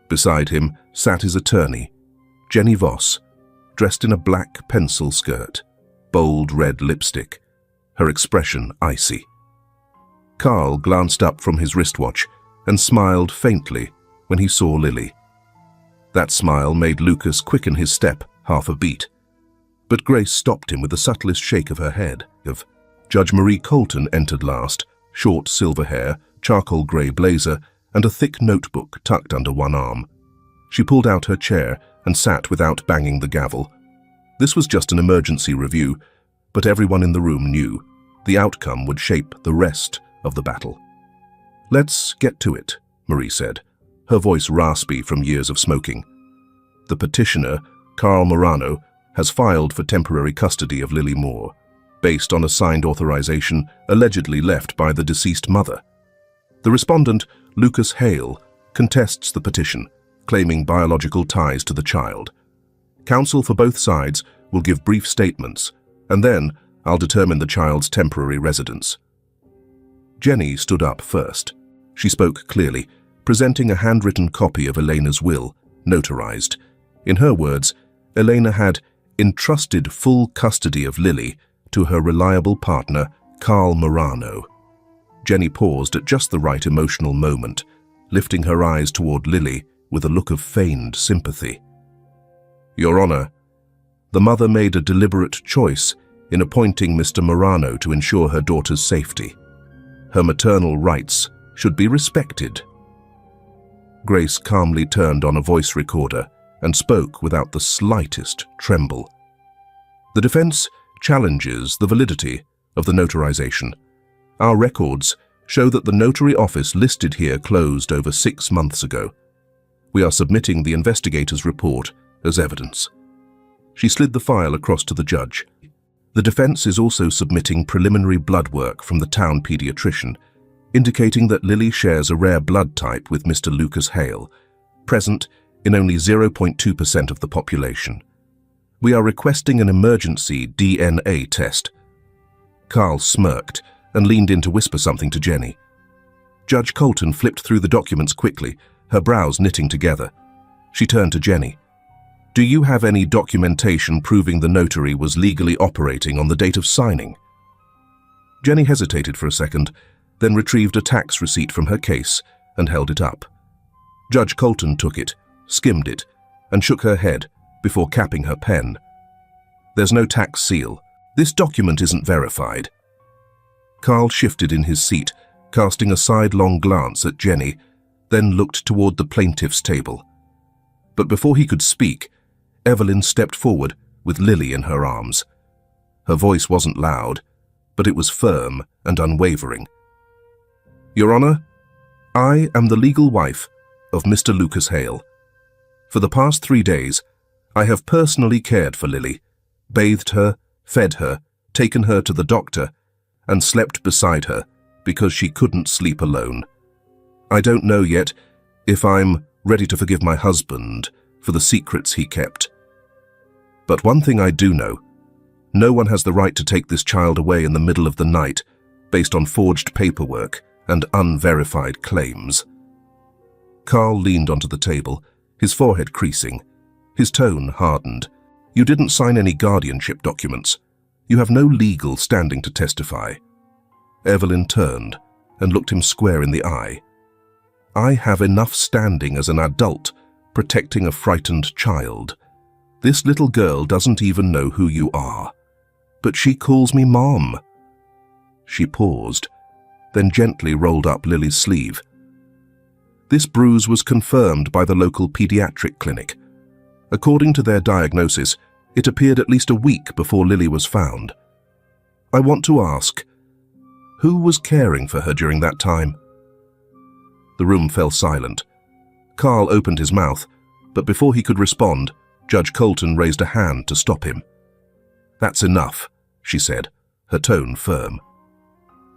Beside him sat his attorney, Jenny Voss, dressed in a black pencil skirt, bold red lipstick, her expression icy. Carl glanced up from his wristwatch and smiled faintly when he saw Lily. That smile made Lucas quicken his step half a beat. But Grace stopped him with the subtlest shake of her head. Judge Marie Colton entered last, short silver hair, charcoal grey blazer, and a thick notebook tucked under one arm. She pulled out her chair and sat without banging the gavel. This was just an emergency review, but everyone in the room knew the outcome would shape the rest of the battle. "Let's get to it," Marie said, her voice raspy from years of smoking. "The petitioner, Carl Morano, has filed for temporary custody of Lily Moore, based on a signed authorization allegedly left by the deceased mother. The respondent, Lucas Hale, contests the petition, claiming biological ties to the child. Counsel for both sides will give brief statements, and then I'll determine the child's temporary residence." Jenny stood up first. She spoke clearly, presenting a handwritten copy of Elena's will, notarized. In her words, Elena had entrusted full custody of Lily to her reliable partner, Carl Morano. Jenny paused at just the right emotional moment, lifting her eyes toward Lily with a look of feigned sympathy. "Your Honor, the mother made a deliberate choice in appointing Mr. Morano to ensure her daughter's safety. Her maternal rights should be respected." Grace calmly turned on a voice recorder and spoke without the slightest tremble. "The defense challenges the validity of the notarization. Our records show that the notary office listed here closed over 6 months ago. We are submitting the investigator's report as evidence." She slid the file across to the judge. "The defense is also submitting preliminary blood work from the town pediatrician, indicating that Lily shares a rare blood type with Mr. Lucas Hale, present in only 0.2% of the population. We are requesting an emergency DNA test." Carl smirked and leaned in to whisper something to Jenny. Judge Colton flipped through the documents quickly, her brows knitting together. She turned to Jenny. "Do you have any documentation proving the notary was legally operating on the date of signing?" Jenny hesitated for a second, then retrieved a tax receipt from her case and held it up. Judge Colton took it, skimmed it, and shook her head before capping her pen. "There's no tax seal. This document isn't verified." Carl shifted in his seat, casting a sidelong glance at Jenny, then looked toward the plaintiff's table. But before he could speak, Evelyn stepped forward with Lily in her arms. Her voice wasn't loud, but it was firm and unwavering. "Your Honor, I am the legal wife of Mr. Lucas Hale. For the past 3 days, I have personally cared for Lily, bathed her, fed her, taken her to the doctor, and slept beside her because she couldn't sleep alone. I don't know yet if I'm ready to forgive my husband for the secrets he kept. But one thing I do know, no one has the right to take this child away in the middle of the night based on forged paperwork and unverified claims." Carl leaned onto the table, his forehead creasing. His tone hardened. "You didn't sign any guardianship documents. You have no legal standing to testify." Evelyn turned and looked him square in the eye. "I have enough standing as an adult protecting a frightened child. This little girl doesn't even know who you are. But she calls me Mom." She paused, then gently rolled up Lily's sleeve. This bruise was confirmed by the local pediatric clinic. According to their diagnosis, it appeared at least a week before Lily was found. "I want to ask, who was caring for her during that time?" The room fell silent. Carl opened his mouth, but before he could respond, Judge Colton raised a hand to stop him. "That's enough," she said, her tone firm.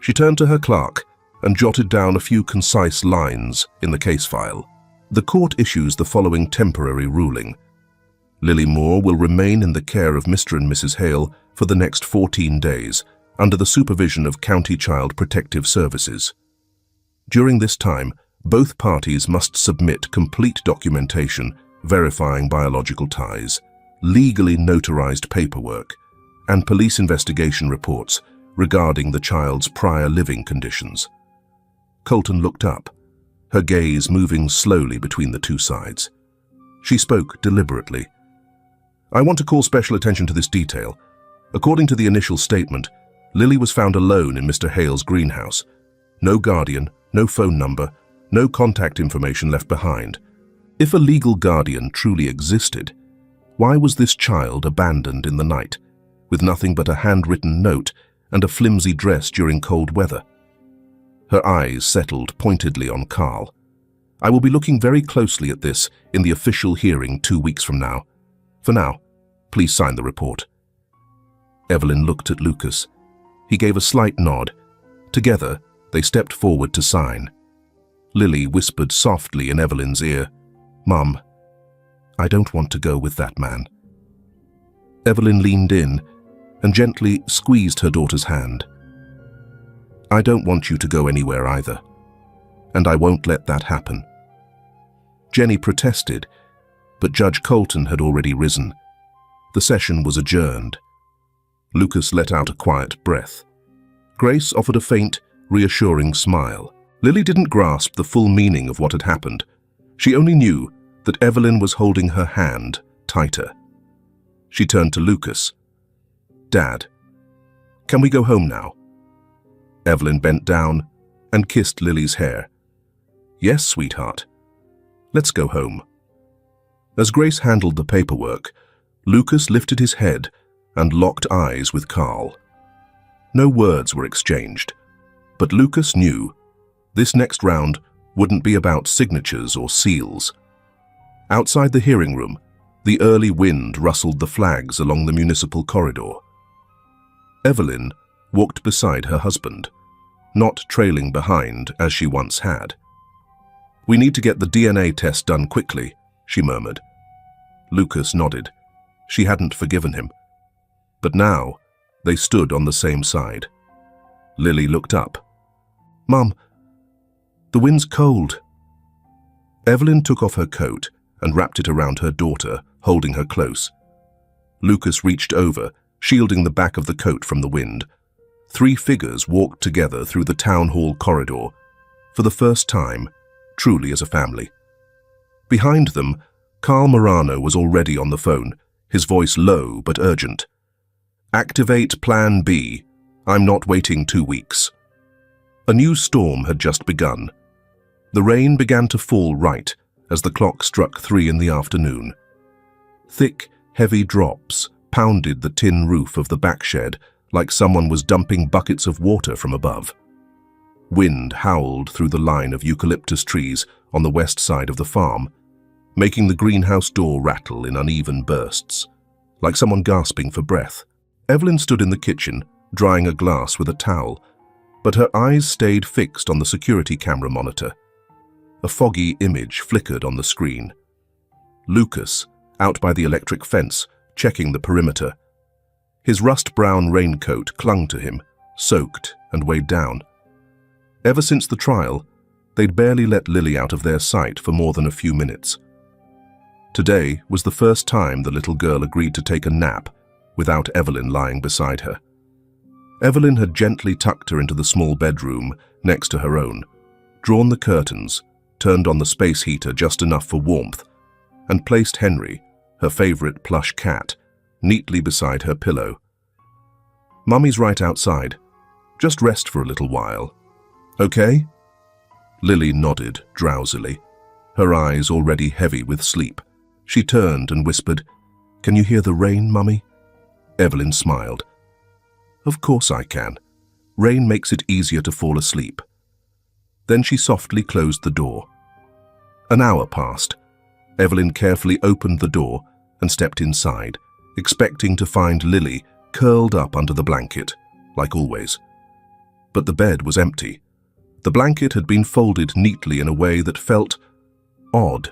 She turned to her clerk and jotted down a few concise lines in the case file. "The court issues the following temporary ruling. Lily Moore will remain in the care of Mr. and Mrs. Hale for the next 14 days, under the supervision of County Child Protective Services. During this time, both parties must submit complete documentation verifying biological ties, legally notarized paperwork, and police investigation reports regarding the child's prior living conditions." Colton looked up, her gaze moving slowly between the two sides. She spoke deliberately. "I want to call special attention to this detail. According to the initial statement, Lily was found alone in Mr. Hale's greenhouse. No guardian, no phone number, no contact information left behind. If a legal guardian truly existed, why was this child abandoned in the night, with nothing but a handwritten note and a flimsy dress during cold weather?" Her eyes settled pointedly on Carl. "I will be looking very closely at this in the official hearing 2 weeks from now. For now, please sign the report." Evelyn looked at Lucas. He gave a slight nod. Together, they stepped forward to sign. Lily whispered softly in Evelyn's ear, "Mum, I don't want to go with that man." Evelyn leaned in and gently squeezed her daughter's hand. "I don't want you to go anywhere either, and I won't let that happen." Jenny protested, but Judge Colton had already risen. The session was adjourned. Lucas let out a quiet breath. Grace offered a faint, reassuring smile. Lily didn't grasp the full meaning of what had happened. She only knew that Evelyn was holding her hand tighter. She turned to Lucas. "Dad, can we go home now?" Evelyn bent down and kissed Lily's hair. "Yes, sweetheart. Let's go home." As Grace handled the paperwork, Lucas lifted his head and locked eyes with Carl. No words were exchanged, but Lucas knew this next round wouldn't be about signatures or seals. Outside the hearing room, the early wind rustled the flags along the municipal corridor. Evelyn walked beside her husband, not trailing behind as she once had. "We need to get the DNA test done quickly," she murmured. Lucas nodded. She hadn't forgiven him. But now, they stood on the same side. Lily looked up. "Mum, the wind's cold." Evelyn took off her coat and wrapped it around her daughter, holding her close. Lucas reached over, shielding the back of the coat from the wind. 3 figures walked together through the town hall corridor, for the first time, truly as a family. Behind them, Carl Morano was already on the phone, his voice low but urgent. "Activate Plan B. I'm not waiting 2 weeks." A new storm had just begun. The rain began to fall right as the clock struck 3 in the afternoon. Thick, heavy drops pounded the tin roof of the back shed like someone was dumping buckets of water from above. Wind howled through the line of eucalyptus trees on the west side of the farm, making the greenhouse door rattle in uneven bursts, like someone gasping for breath. Evelyn stood in the kitchen, drying a glass with a towel, but her eyes stayed fixed on the security camera monitor. A foggy image flickered on the screen. Lucas, out by the electric fence, checking the perimeter. His rust-brown raincoat clung to him, soaked and weighed down. Ever since the trial, they'd barely let Lily out of their sight for more than a few minutes. Today was the first time the little girl agreed to take a nap without Evelyn lying beside her. Evelyn had gently tucked her into the small bedroom next to her own, drawn the curtains, turned on the space heater just enough for warmth, and placed Henry, her favorite plush cat, neatly beside her pillow. "Mummy's right outside. Just rest for a little while. Okay?" Lily nodded drowsily, her eyes already heavy with sleep. She turned and whispered, "Can you hear the rain, Mummy?" Evelyn smiled. "Of course I can. Rain makes it easier to fall asleep." Then she softly closed the door. An hour passed. Evelyn carefully opened the door and stepped inside, expecting to find Lily curled up under the blanket, like always. But the bed was empty. The blanket had been folded neatly in a way that felt odd,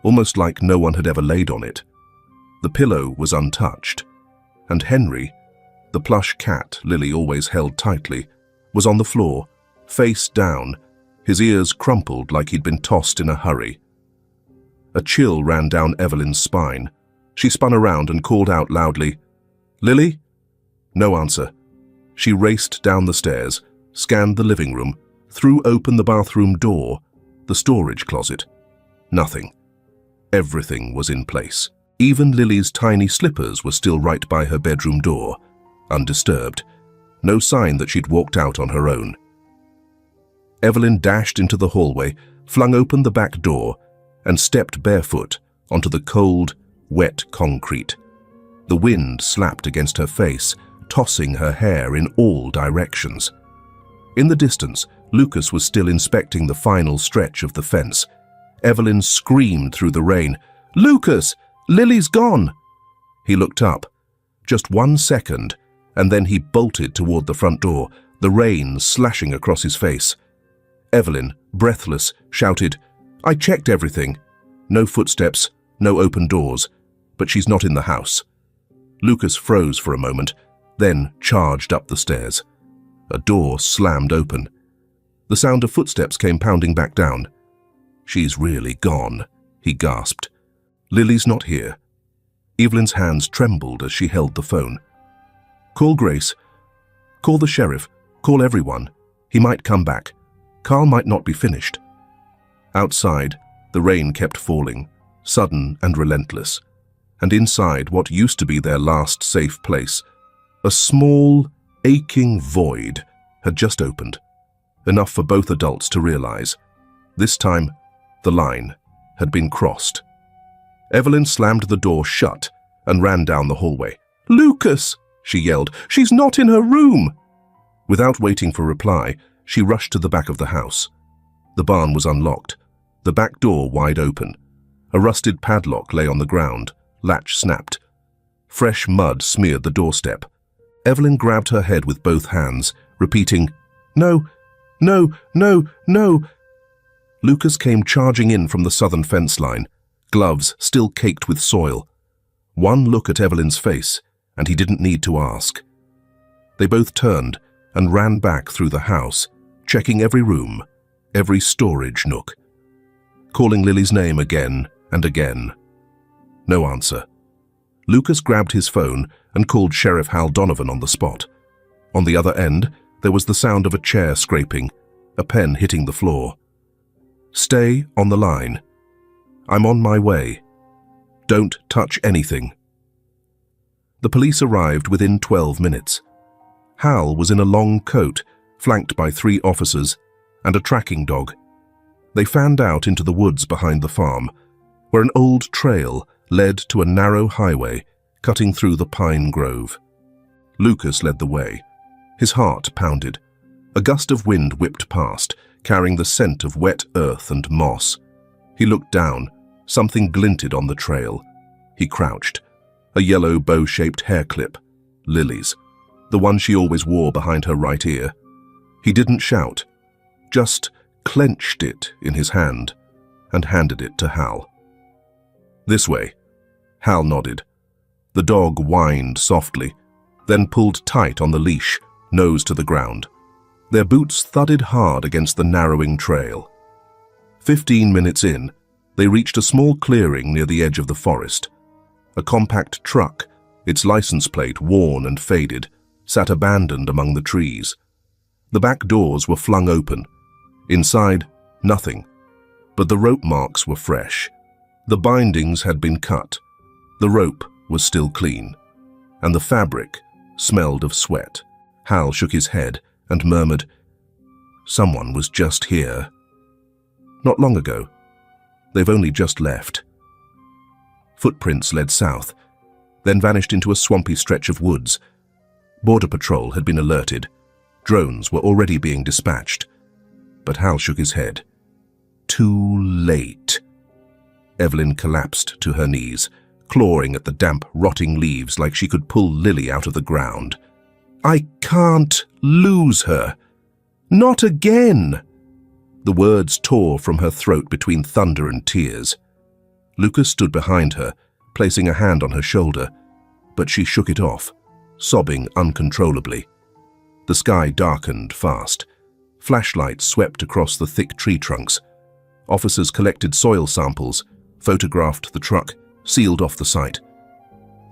almost like no one had ever laid on it. The pillow was untouched, and Henry, the plush cat Lily always held tightly, was on the floor, face down, his ears crumpled like he'd been tossed in a hurry. A chill ran down Evelyn's spine. She spun around and called out loudly, "Lily?" No answer. She raced down the stairs, scanned the living room, threw open the bathroom door, the storage closet. Nothing. Everything was in place. Even Lily's tiny slippers were still right by her bedroom door, undisturbed. No sign that she'd walked out on her own. Evelyn dashed into the hallway, flung open the back door, and stepped barefoot onto the cold, wet concrete. The wind slapped against her face, tossing her hair in all directions. In the distance, Lucas was still inspecting the final stretch of the fence. Evelyn screamed through the rain, "Lucas! Lily's gone!" He looked up. Just 1 second, and then he bolted toward the front door, the rain slashing across his face. Evelyn, breathless, shouted, "I checked everything. No footsteps, no open doors, but she's not in the house." Lucas froze for a moment, then charged up the stairs. A door slammed open. The sound of footsteps came pounding back down. "She's really gone," he gasped. "Lily's not here." Evelyn's hands trembled as she held the phone. "Call Grace. Call the sheriff. Call everyone. He might come back. Carl might not be finished." Outside, the rain kept falling, sudden and relentless, and inside what used to be their last safe place, a small, aching void had just opened, enough for both adults to realize. This time, the line had been crossed. Evelyn slammed the door shut and ran down the hallway. "Lucas!" she yelled. "She's not in her room!" Without waiting for reply, she rushed to the back of the house. The barn was unlocked, the back door wide open. A rusted padlock lay on the ground, latch snapped. Fresh mud smeared the doorstep. Evelyn grabbed her head with both hands, repeating, "No, no, no, no." Lucas came charging in from the southern fence line, gloves still caked with soil. One look at Evelyn's face, and he didn't need to ask. They both turned and ran back through the house, checking every room, every storage nook, calling Lily's name again and again. No answer. Lucas grabbed his phone and called Sheriff Hal Donovan on the spot. On the other end, there was the sound of a chair scraping, a pen hitting the floor. "Stay on the line. I'm on my way. Don't touch anything." The police arrived within 12 minutes. Hal was in a long coat, flanked by 3 officers and a tracking dog. They fanned out into the woods behind the farm, where an old trail led to a narrow highway cutting through the pine grove. Lucas led the way. His heart pounded. A gust of wind whipped past, carrying the scent of wet earth and moss. He looked down. Something glinted on the trail. He crouched. A yellow bow-shaped hair clip. Lily's. The one she always wore behind her right ear. He didn't shout, just clenched it in his hand and handed it to Hal. "This way." Hal nodded. The dog whined softly, then pulled tight on the leash, nose to the ground. Their boots thudded hard against the narrowing trail. 15 minutes in, they reached a small clearing near the edge of the forest. A compact truck, its license plate worn and faded, sat abandoned among the trees. The back doors were flung open. Inside, nothing. But the rope marks were fresh. The bindings had been cut. The rope was still clean. And the fabric smelled of sweat. Hal shook his head and murmured, "Someone was just here. Not long ago. They've only just left." Footprints led south, then vanished into a swampy stretch of woods. Border Patrol had been alerted. Drones were already being dispatched. But Hal shook his head. Too late. Evelyn collapsed to her knees, clawing at the damp, rotting leaves like she could pull Lily out of the ground. "I can't lose her. Not again!" The words tore from her throat between thunder and tears. Lucas stood behind her, placing a hand on her shoulder, but she shook it off, sobbing uncontrollably. The sky darkened fast. Flashlights swept across the thick tree trunks. Officers collected soil samples, photographed the truck, sealed off the site.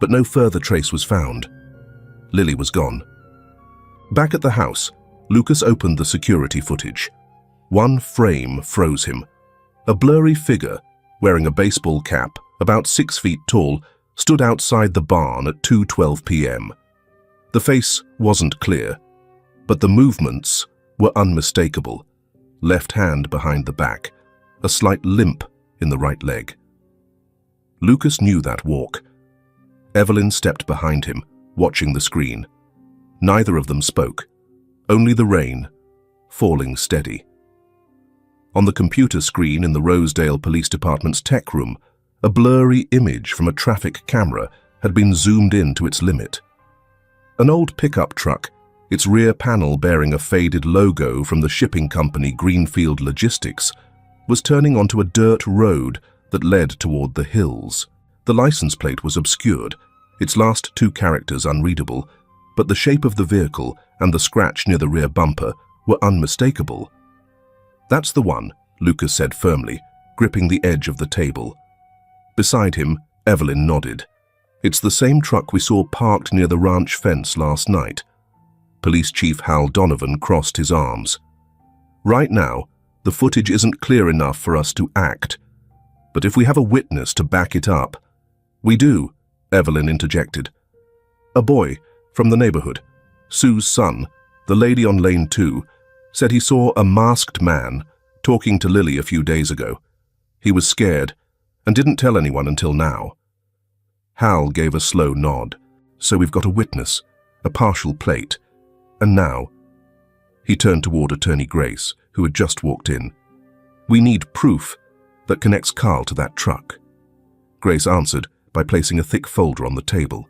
But no further trace was found. Lily was gone. Back at the house, Lucas opened the security footage. One frame froze him. A blurry figure, wearing a baseball cap, about 6 feet tall, stood outside the barn at 2:12 p.m. The face wasn't clear, but the movements were unmistakable. Left hand behind the back, a slight limp in the right leg. Lucas knew that walk. Evelyn stepped behind him, watching the screen. Neither of them spoke, only the rain, falling steady. On the computer screen in the Rosedale Police Department's tech room, a blurry image from a traffic camera had been zoomed in to its limit. An old pickup truck, its rear panel bearing a faded logo from the shipping company Greenfield Logistics, was turning onto a dirt road that led toward the hills. The license plate was obscured, its last 2 characters unreadable, but the shape of the vehicle and the scratch near the rear bumper were unmistakable. "That's the one," Lucas said firmly, gripping the edge of the table. Beside him, Evelyn nodded. "It's the same truck we saw parked near the ranch fence last night." Police Chief Hal Donovan crossed his arms. "Right now, the footage isn't clear enough for us to act. But if we have a witness to back it up—" "We do," Evelyn interjected. "A boy from the neighborhood, Sue's son, the lady on lane 2, said he saw a masked man talking to Lily a few days ago. He was scared and didn't tell anyone until now." Hal gave a slow nod. "So we've got a witness, a partial plate. And now—" He turned toward Attorney Grace, who had just walked in. "We need proof that connects Carl to that truck." Grace answered by placing a thick folder on the table.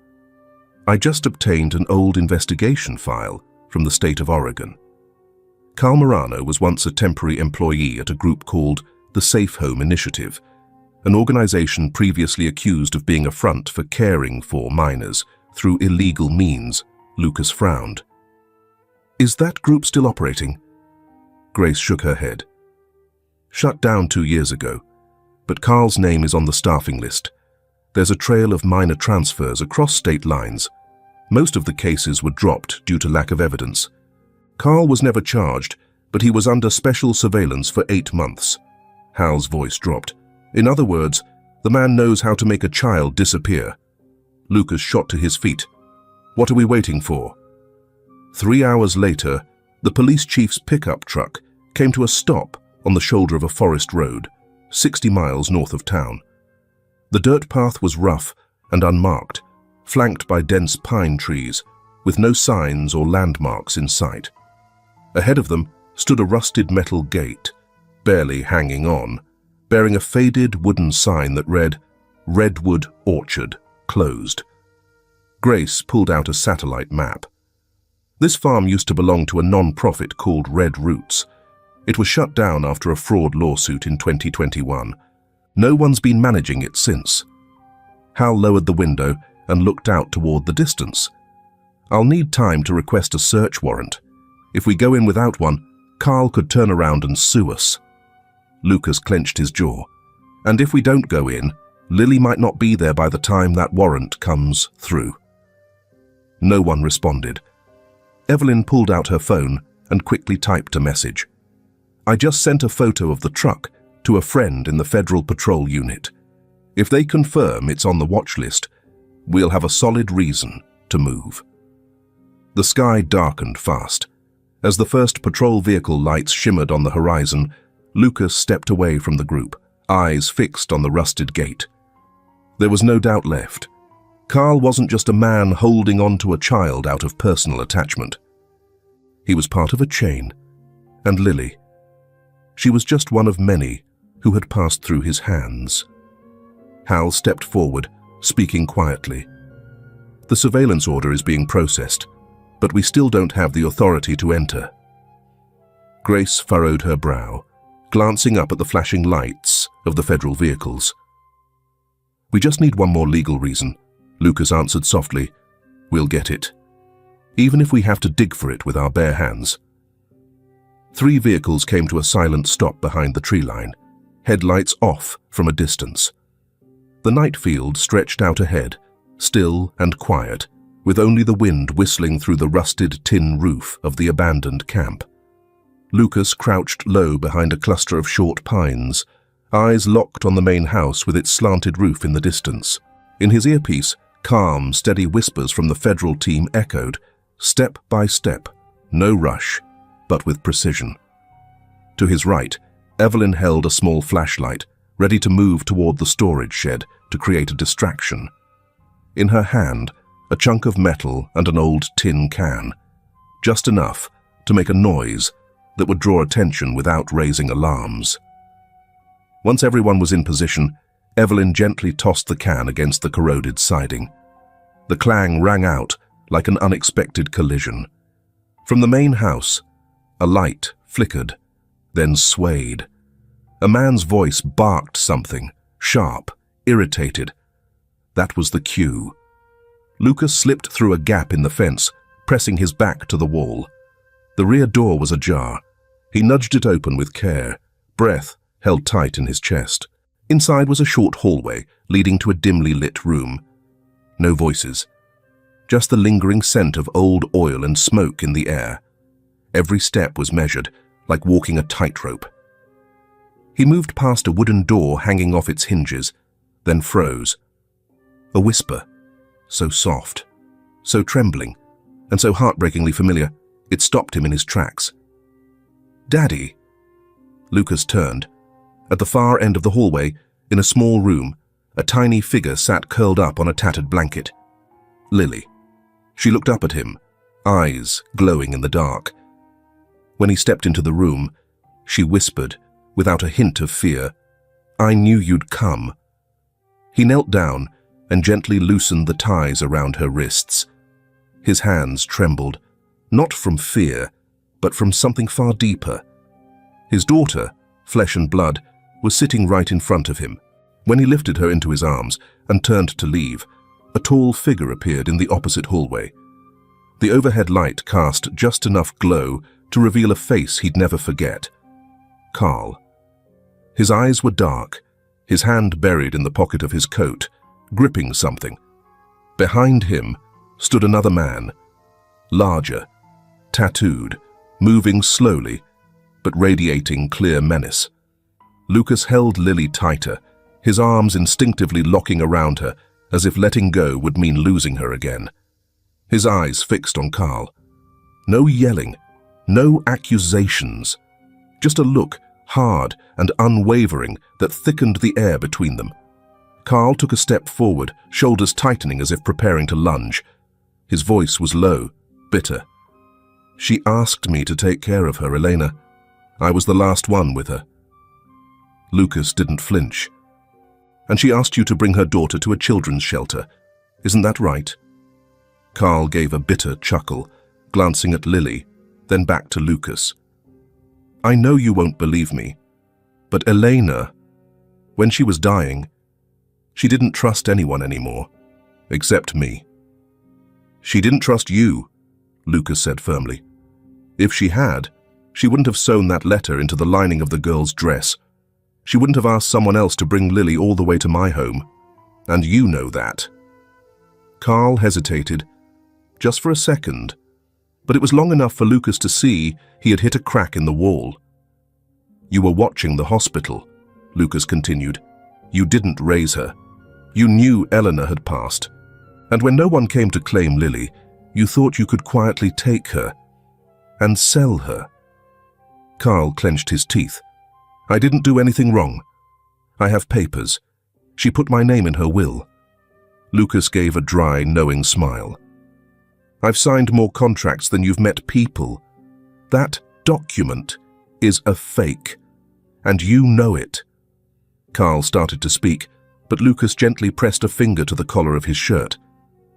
"I just obtained an old investigation file from the state of Oregon. Carl Morano was once a temporary employee at a group called the Safe Home Initiative, an organization previously accused of being a front for caring for minors through illegal means." Lucas frowned. "Is that group still operating?" Grace shook her head. "Shut down 2 years ago, but Carl's name is on the staffing list. There's a trail of minor transfers across state lines. Most of the cases were dropped due to lack of evidence. Carl was never charged, but he was under special surveillance for 8 months. Hal's voice dropped. "In other words, the man knows how to make a child disappear." Lucas shot to his feet. "What are we waiting for?" 3 hours later, the police chief's pickup truck came to a stop on the shoulder of a forest road, 60 miles north of town. The dirt path was rough and unmarked, flanked by dense pine trees, with no signs or landmarks in sight. Ahead of them stood a rusted metal gate, barely hanging on, bearing a faded wooden sign that read, "Redwood Orchard, closed." Grace pulled out a satellite map. This farm used to belong to a non-profit called Red Roots. It was shut down after a fraud lawsuit in 2021. No one's been managing it since. Hal lowered the window and looked out toward the distance. "I'll need time to request a search warrant. If we go in without one, Carl could turn around and sue us." Lucas clenched his jaw. "And if we don't go in, Lily might not be there by the time that warrant comes through." No one responded. Evelyn pulled out her phone and quickly typed a message. "I just sent a photo of the truck to a friend in the Federal Patrol Unit. If they confirm it's on the watch list, we'll have a solid reason to move." The sky darkened fast. As the first patrol vehicle lights shimmered on the horizon, Lucas stepped away from the group, eyes fixed on the rusted gate. There was no doubt left. Carl wasn't just a man holding on to a child out of personal attachment. He was part of a chain, and Lily, she was just one of many who had passed through his hands. Hal stepped forward, speaking quietly. "The surveillance order is being processed, but we still don't have the authority to enter." Grace furrowed her brow, glancing up at the flashing lights of the federal vehicles. "We just need one more legal reason," Lucas answered softly. "We'll get it, even if we have to dig for it with our bare hands." 3 vehicles came to a silent stop behind the tree line, headlights off from a distance. The night field stretched out ahead, still and quiet, with only the wind whistling through the rusted tin roof of the abandoned camp. Lucas crouched low behind a cluster of short pines, eyes locked on the main house with its slanted roof in the distance. In his earpiece, calm, steady whispers from the federal team echoed, step by step, no rush, but with precision. To his right, Evelyn held a small flashlight, ready to move toward the storage shed to create a distraction. In her hand, a chunk of metal and an old tin can, just enough to make a noise that would draw attention without raising alarms. Once everyone was in position, Evelyn gently tossed the can against the corroded siding. The clang rang out like an unexpected collision. From the main house, a light flickered, then swayed. A man's voice barked something, sharp, irritated. That was the cue. Lucas slipped through a gap in the fence, pressing his back to the wall. The rear door was ajar. He nudged it open with care, breath held tight in his chest. Inside was a short hallway leading to a dimly lit room. No voices, just the lingering scent of old oil and smoke in the air. Every step was measured, like walking a tightrope. He moved past a wooden door hanging off its hinges, then froze. A whisper, so soft, so trembling, and so heartbreakingly familiar, it stopped him in his tracks. "Daddy?" Lucas turned. At the far end of the hallway, in a small room, a tiny figure sat curled up on a tattered blanket. Lily. She looked up at him, eyes glowing in the dark. When he stepped into the room, she whispered, without a hint of fear, "I knew you'd come." He knelt down and gently loosened the ties around her wrists. His hands trembled, not from fear, but from something far deeper. His daughter, flesh and blood, was sitting right in front of him. When he lifted her into his arms and turned to leave, a tall figure appeared in the opposite hallway. The overhead light cast just enough glow to reveal a face he'd never forget. Carl. His eyes were dark, his hand buried in the pocket of his coat, gripping something. Behind him stood another man, larger, tattooed, moving slowly, but radiating clear menace. Lucas held Lily tighter, his arms instinctively locking around her, as if letting go would mean losing her again. His eyes fixed on Carl. No yelling, no accusations, just a look, hard and unwavering, that thickened the air between them. Carl took a step forward, shoulders tightening as if preparing to lunge. His voice was low, bitter. "She asked me to take care of her, Elena. I was the last one with her." Lucas didn't flinch. "And she asked you to bring her daughter to a children's shelter. Isn't that right?" Carl gave a bitter chuckle, glancing at Lily, then back to Lucas. "I know you won't believe me, but Elena, when she was dying, she didn't trust anyone anymore, except me." "She didn't trust you," Lucas said firmly. "If she had, she wouldn't have sewn that letter into the lining of the girl's dress. She wouldn't have asked someone else to bring Lily all the way to my home. And you know that." Carl hesitated, just for a second, but it was long enough for Lucas to see he had hit a crack in the wall. "You were watching the hospital," Lucas continued. "You didn't raise her. You knew Eleanor had passed. And when no one came to claim Lily, you thought you could quietly take her and sell her." Carl clenched his teeth. "I didn't do anything wrong. I have papers. She put my name in her will." Lucas gave a dry, knowing smile. "I've signed more contracts than you've met people. That document is a fake, and you know it." Carl started to speak, but Lucas gently pressed a finger to the collar of his shirt.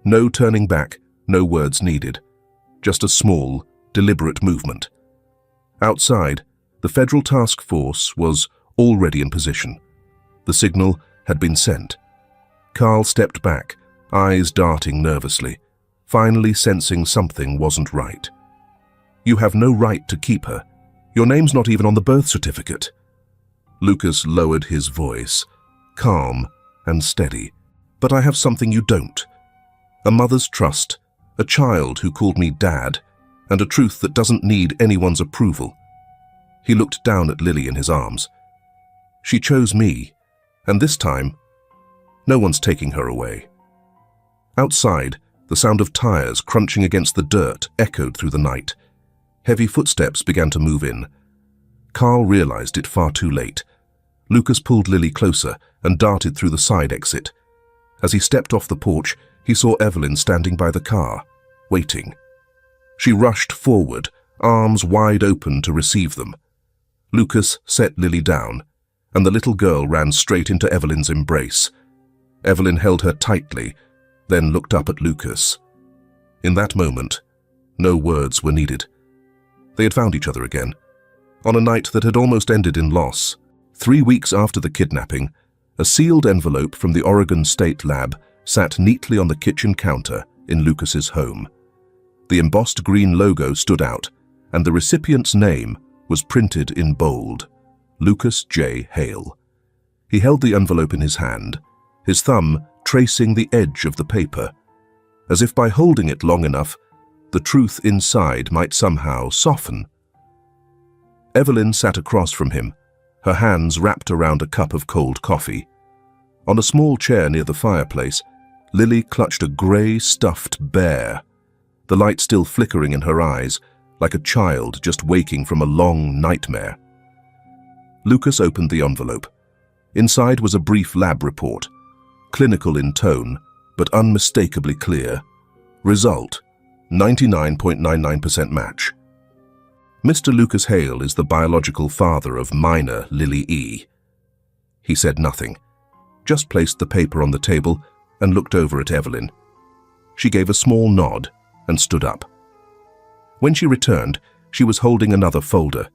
No turning back, no words needed. Just a small, deliberate movement. Outside, the federal task force was already in position. The signal had been sent. Carl stepped back, eyes darting nervously, finally sensing something wasn't right. "You have no right to keep her. Your name's not even on the birth certificate." Lucas lowered his voice, calm and steady. "But I have something you don't. A mother's trust, a child who called me Dad, and a truth that doesn't need anyone's approval." He looked down at Lily in his arms. "She chose me, and this time, no one's taking her away." Outside, the sound of tires crunching against the dirt echoed through the night. Heavy footsteps began to move in. Carl realized it far too late. Lucas pulled Lily closer and darted through the side exit. As he stepped off the porch, he saw Evelyn standing by the car, waiting. She rushed forward, arms wide open to receive them. Lucas set Lily down, and the little girl ran straight into Evelyn's embrace. Evelyn held her tightly, then looked up at Lucas. In that moment, no words were needed. They had found each other again, on a night that had almost ended in loss. 3 weeks after the kidnapping, a sealed envelope from the Oregon State Lab sat neatly on the kitchen counter in Lucas's home. The embossed green logo stood out, and the recipient's name was printed in bold: Lucas J. Hale. He held the envelope in his hand, his thumb tracing the edge of the paper, as if by holding it long enough, the truth inside might somehow soften. Evelyn sat across from him, her hands wrapped around a cup of cold coffee. On a small chair near the fireplace, Lily clutched a grey, stuffed bear, the light still flickering in her eyes, like a child just waking from a long nightmare. Lucas opened the envelope. Inside was a brief lab report, clinical in tone, but unmistakably clear. Result: 99.99% match. Mr. Lucas Hale is the biological father of minor Lily E. He said nothing, just placed the paper on the table and looked over at Evelyn. She gave a small nod and stood up. When she returned, she was holding another folder,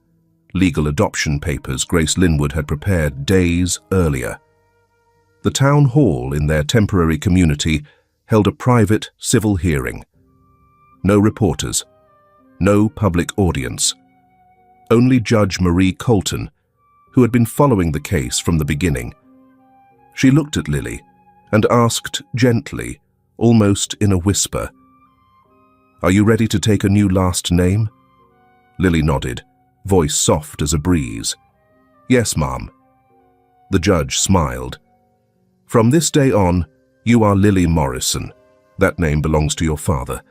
legal adoption papers Grace Linwood had prepared days earlier. The town hall in their temporary community held a private civil hearing. No reporters, no public audience. Only Judge Marie Colton, who had been following the case from the beginning. She looked at Lily and asked gently, almost in a whisper, "Are you ready to take a new last name?" Lily nodded, voice soft as a breeze. "Yes, Ma'am." The judge smiled. "From this day on, you are Lily Morrison. That name belongs to your father,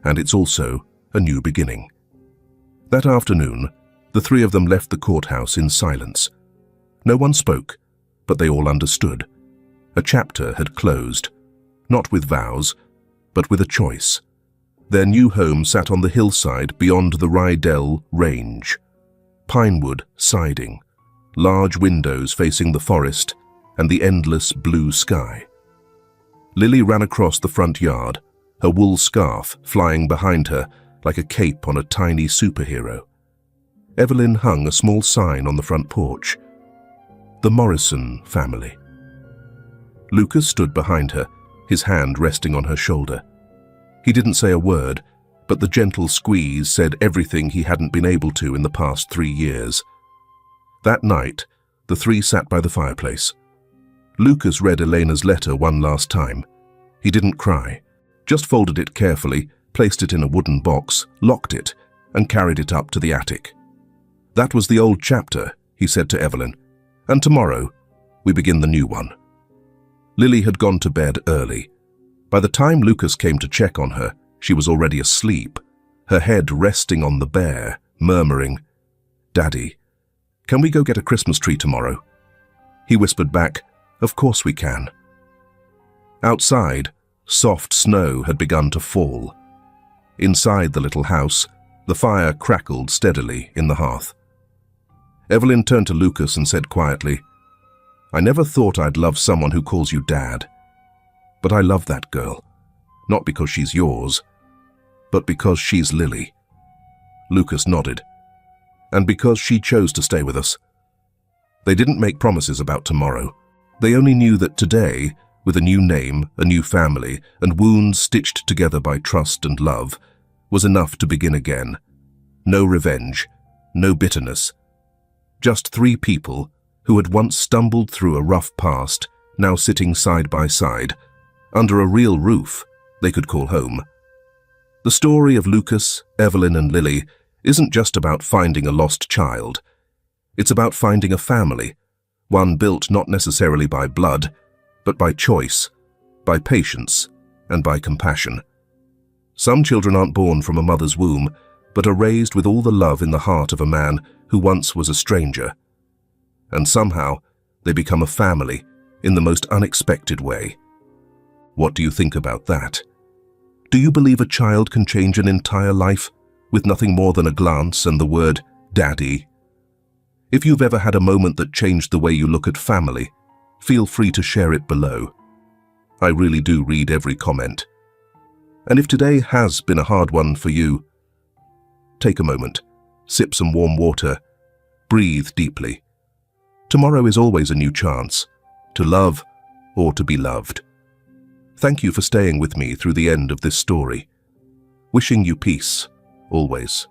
and it's also a new beginning." That afternoon, the three of them left the courthouse in silence. No one spoke, but they all understood. A chapter had closed, not with vows, but with a choice. Their new home sat on the hillside beyond the Rydell Range. Pinewood siding, large windows facing the forest, and the endless blue sky. Lily ran across the front yard, her wool scarf flying behind her like a cape on a tiny superhero. Evelyn hung a small sign on the front porch. The Morrison family. Lucas stood behind her, his hand resting on her shoulder. He didn't say a word, but the gentle squeeze said everything he hadn't been able to in the past 3 years. That night, the three sat by the fireplace. Lucas read Elena's letter one last time. He didn't cry, just folded it carefully, placed it in a wooden box, locked it, and carried it up to the attic. "That was the old chapter," he said to Evelyn, "and tomorrow we begin the new one." Lily had gone to bed early. By the time Lucas came to check on her, she was already asleep, her head resting on the bear, murmuring, "Daddy, can we go get a Christmas tree tomorrow?" He whispered back, "Of course we can." Outside, soft snow had begun to fall. Inside the little house, the fire crackled steadily in the hearth. Evelyn turned to Lucas and said quietly, "I never thought I'd love someone who calls you Dad. But I love that girl, not because she's yours, but because she's Lily." Lucas nodded. "And because she chose to stay with us." They didn't make promises about tomorrow. They only knew that today, with a new name, a new family, and wounds stitched together by trust and love, was enough to begin again. No revenge, no bitterness. Just 3 people who had once stumbled through a rough past, now sitting side by side, under a real roof they could call home. The story of Lucas, Evelyn, and Lily isn't just about finding a lost child. It's about finding a family, one built not necessarily by blood, but by choice, by patience, and by compassion. Some children aren't born from a mother's womb, but are raised with all the love in the heart of a man who once was a stranger. And somehow, they become a family in the most unexpected way. What do you think about that? Do you believe a child can change an entire life with nothing more than a glance and the word "Daddy"? If you've ever had a moment that changed the way you look at family, feel free to share it below. I really do read every comment. And if today has been a hard one for you, take a moment, sip some warm water, breathe deeply. Tomorrow is always a new chance to love or to be loved. Thank you for staying with me through the end of this story. Wishing you peace, always.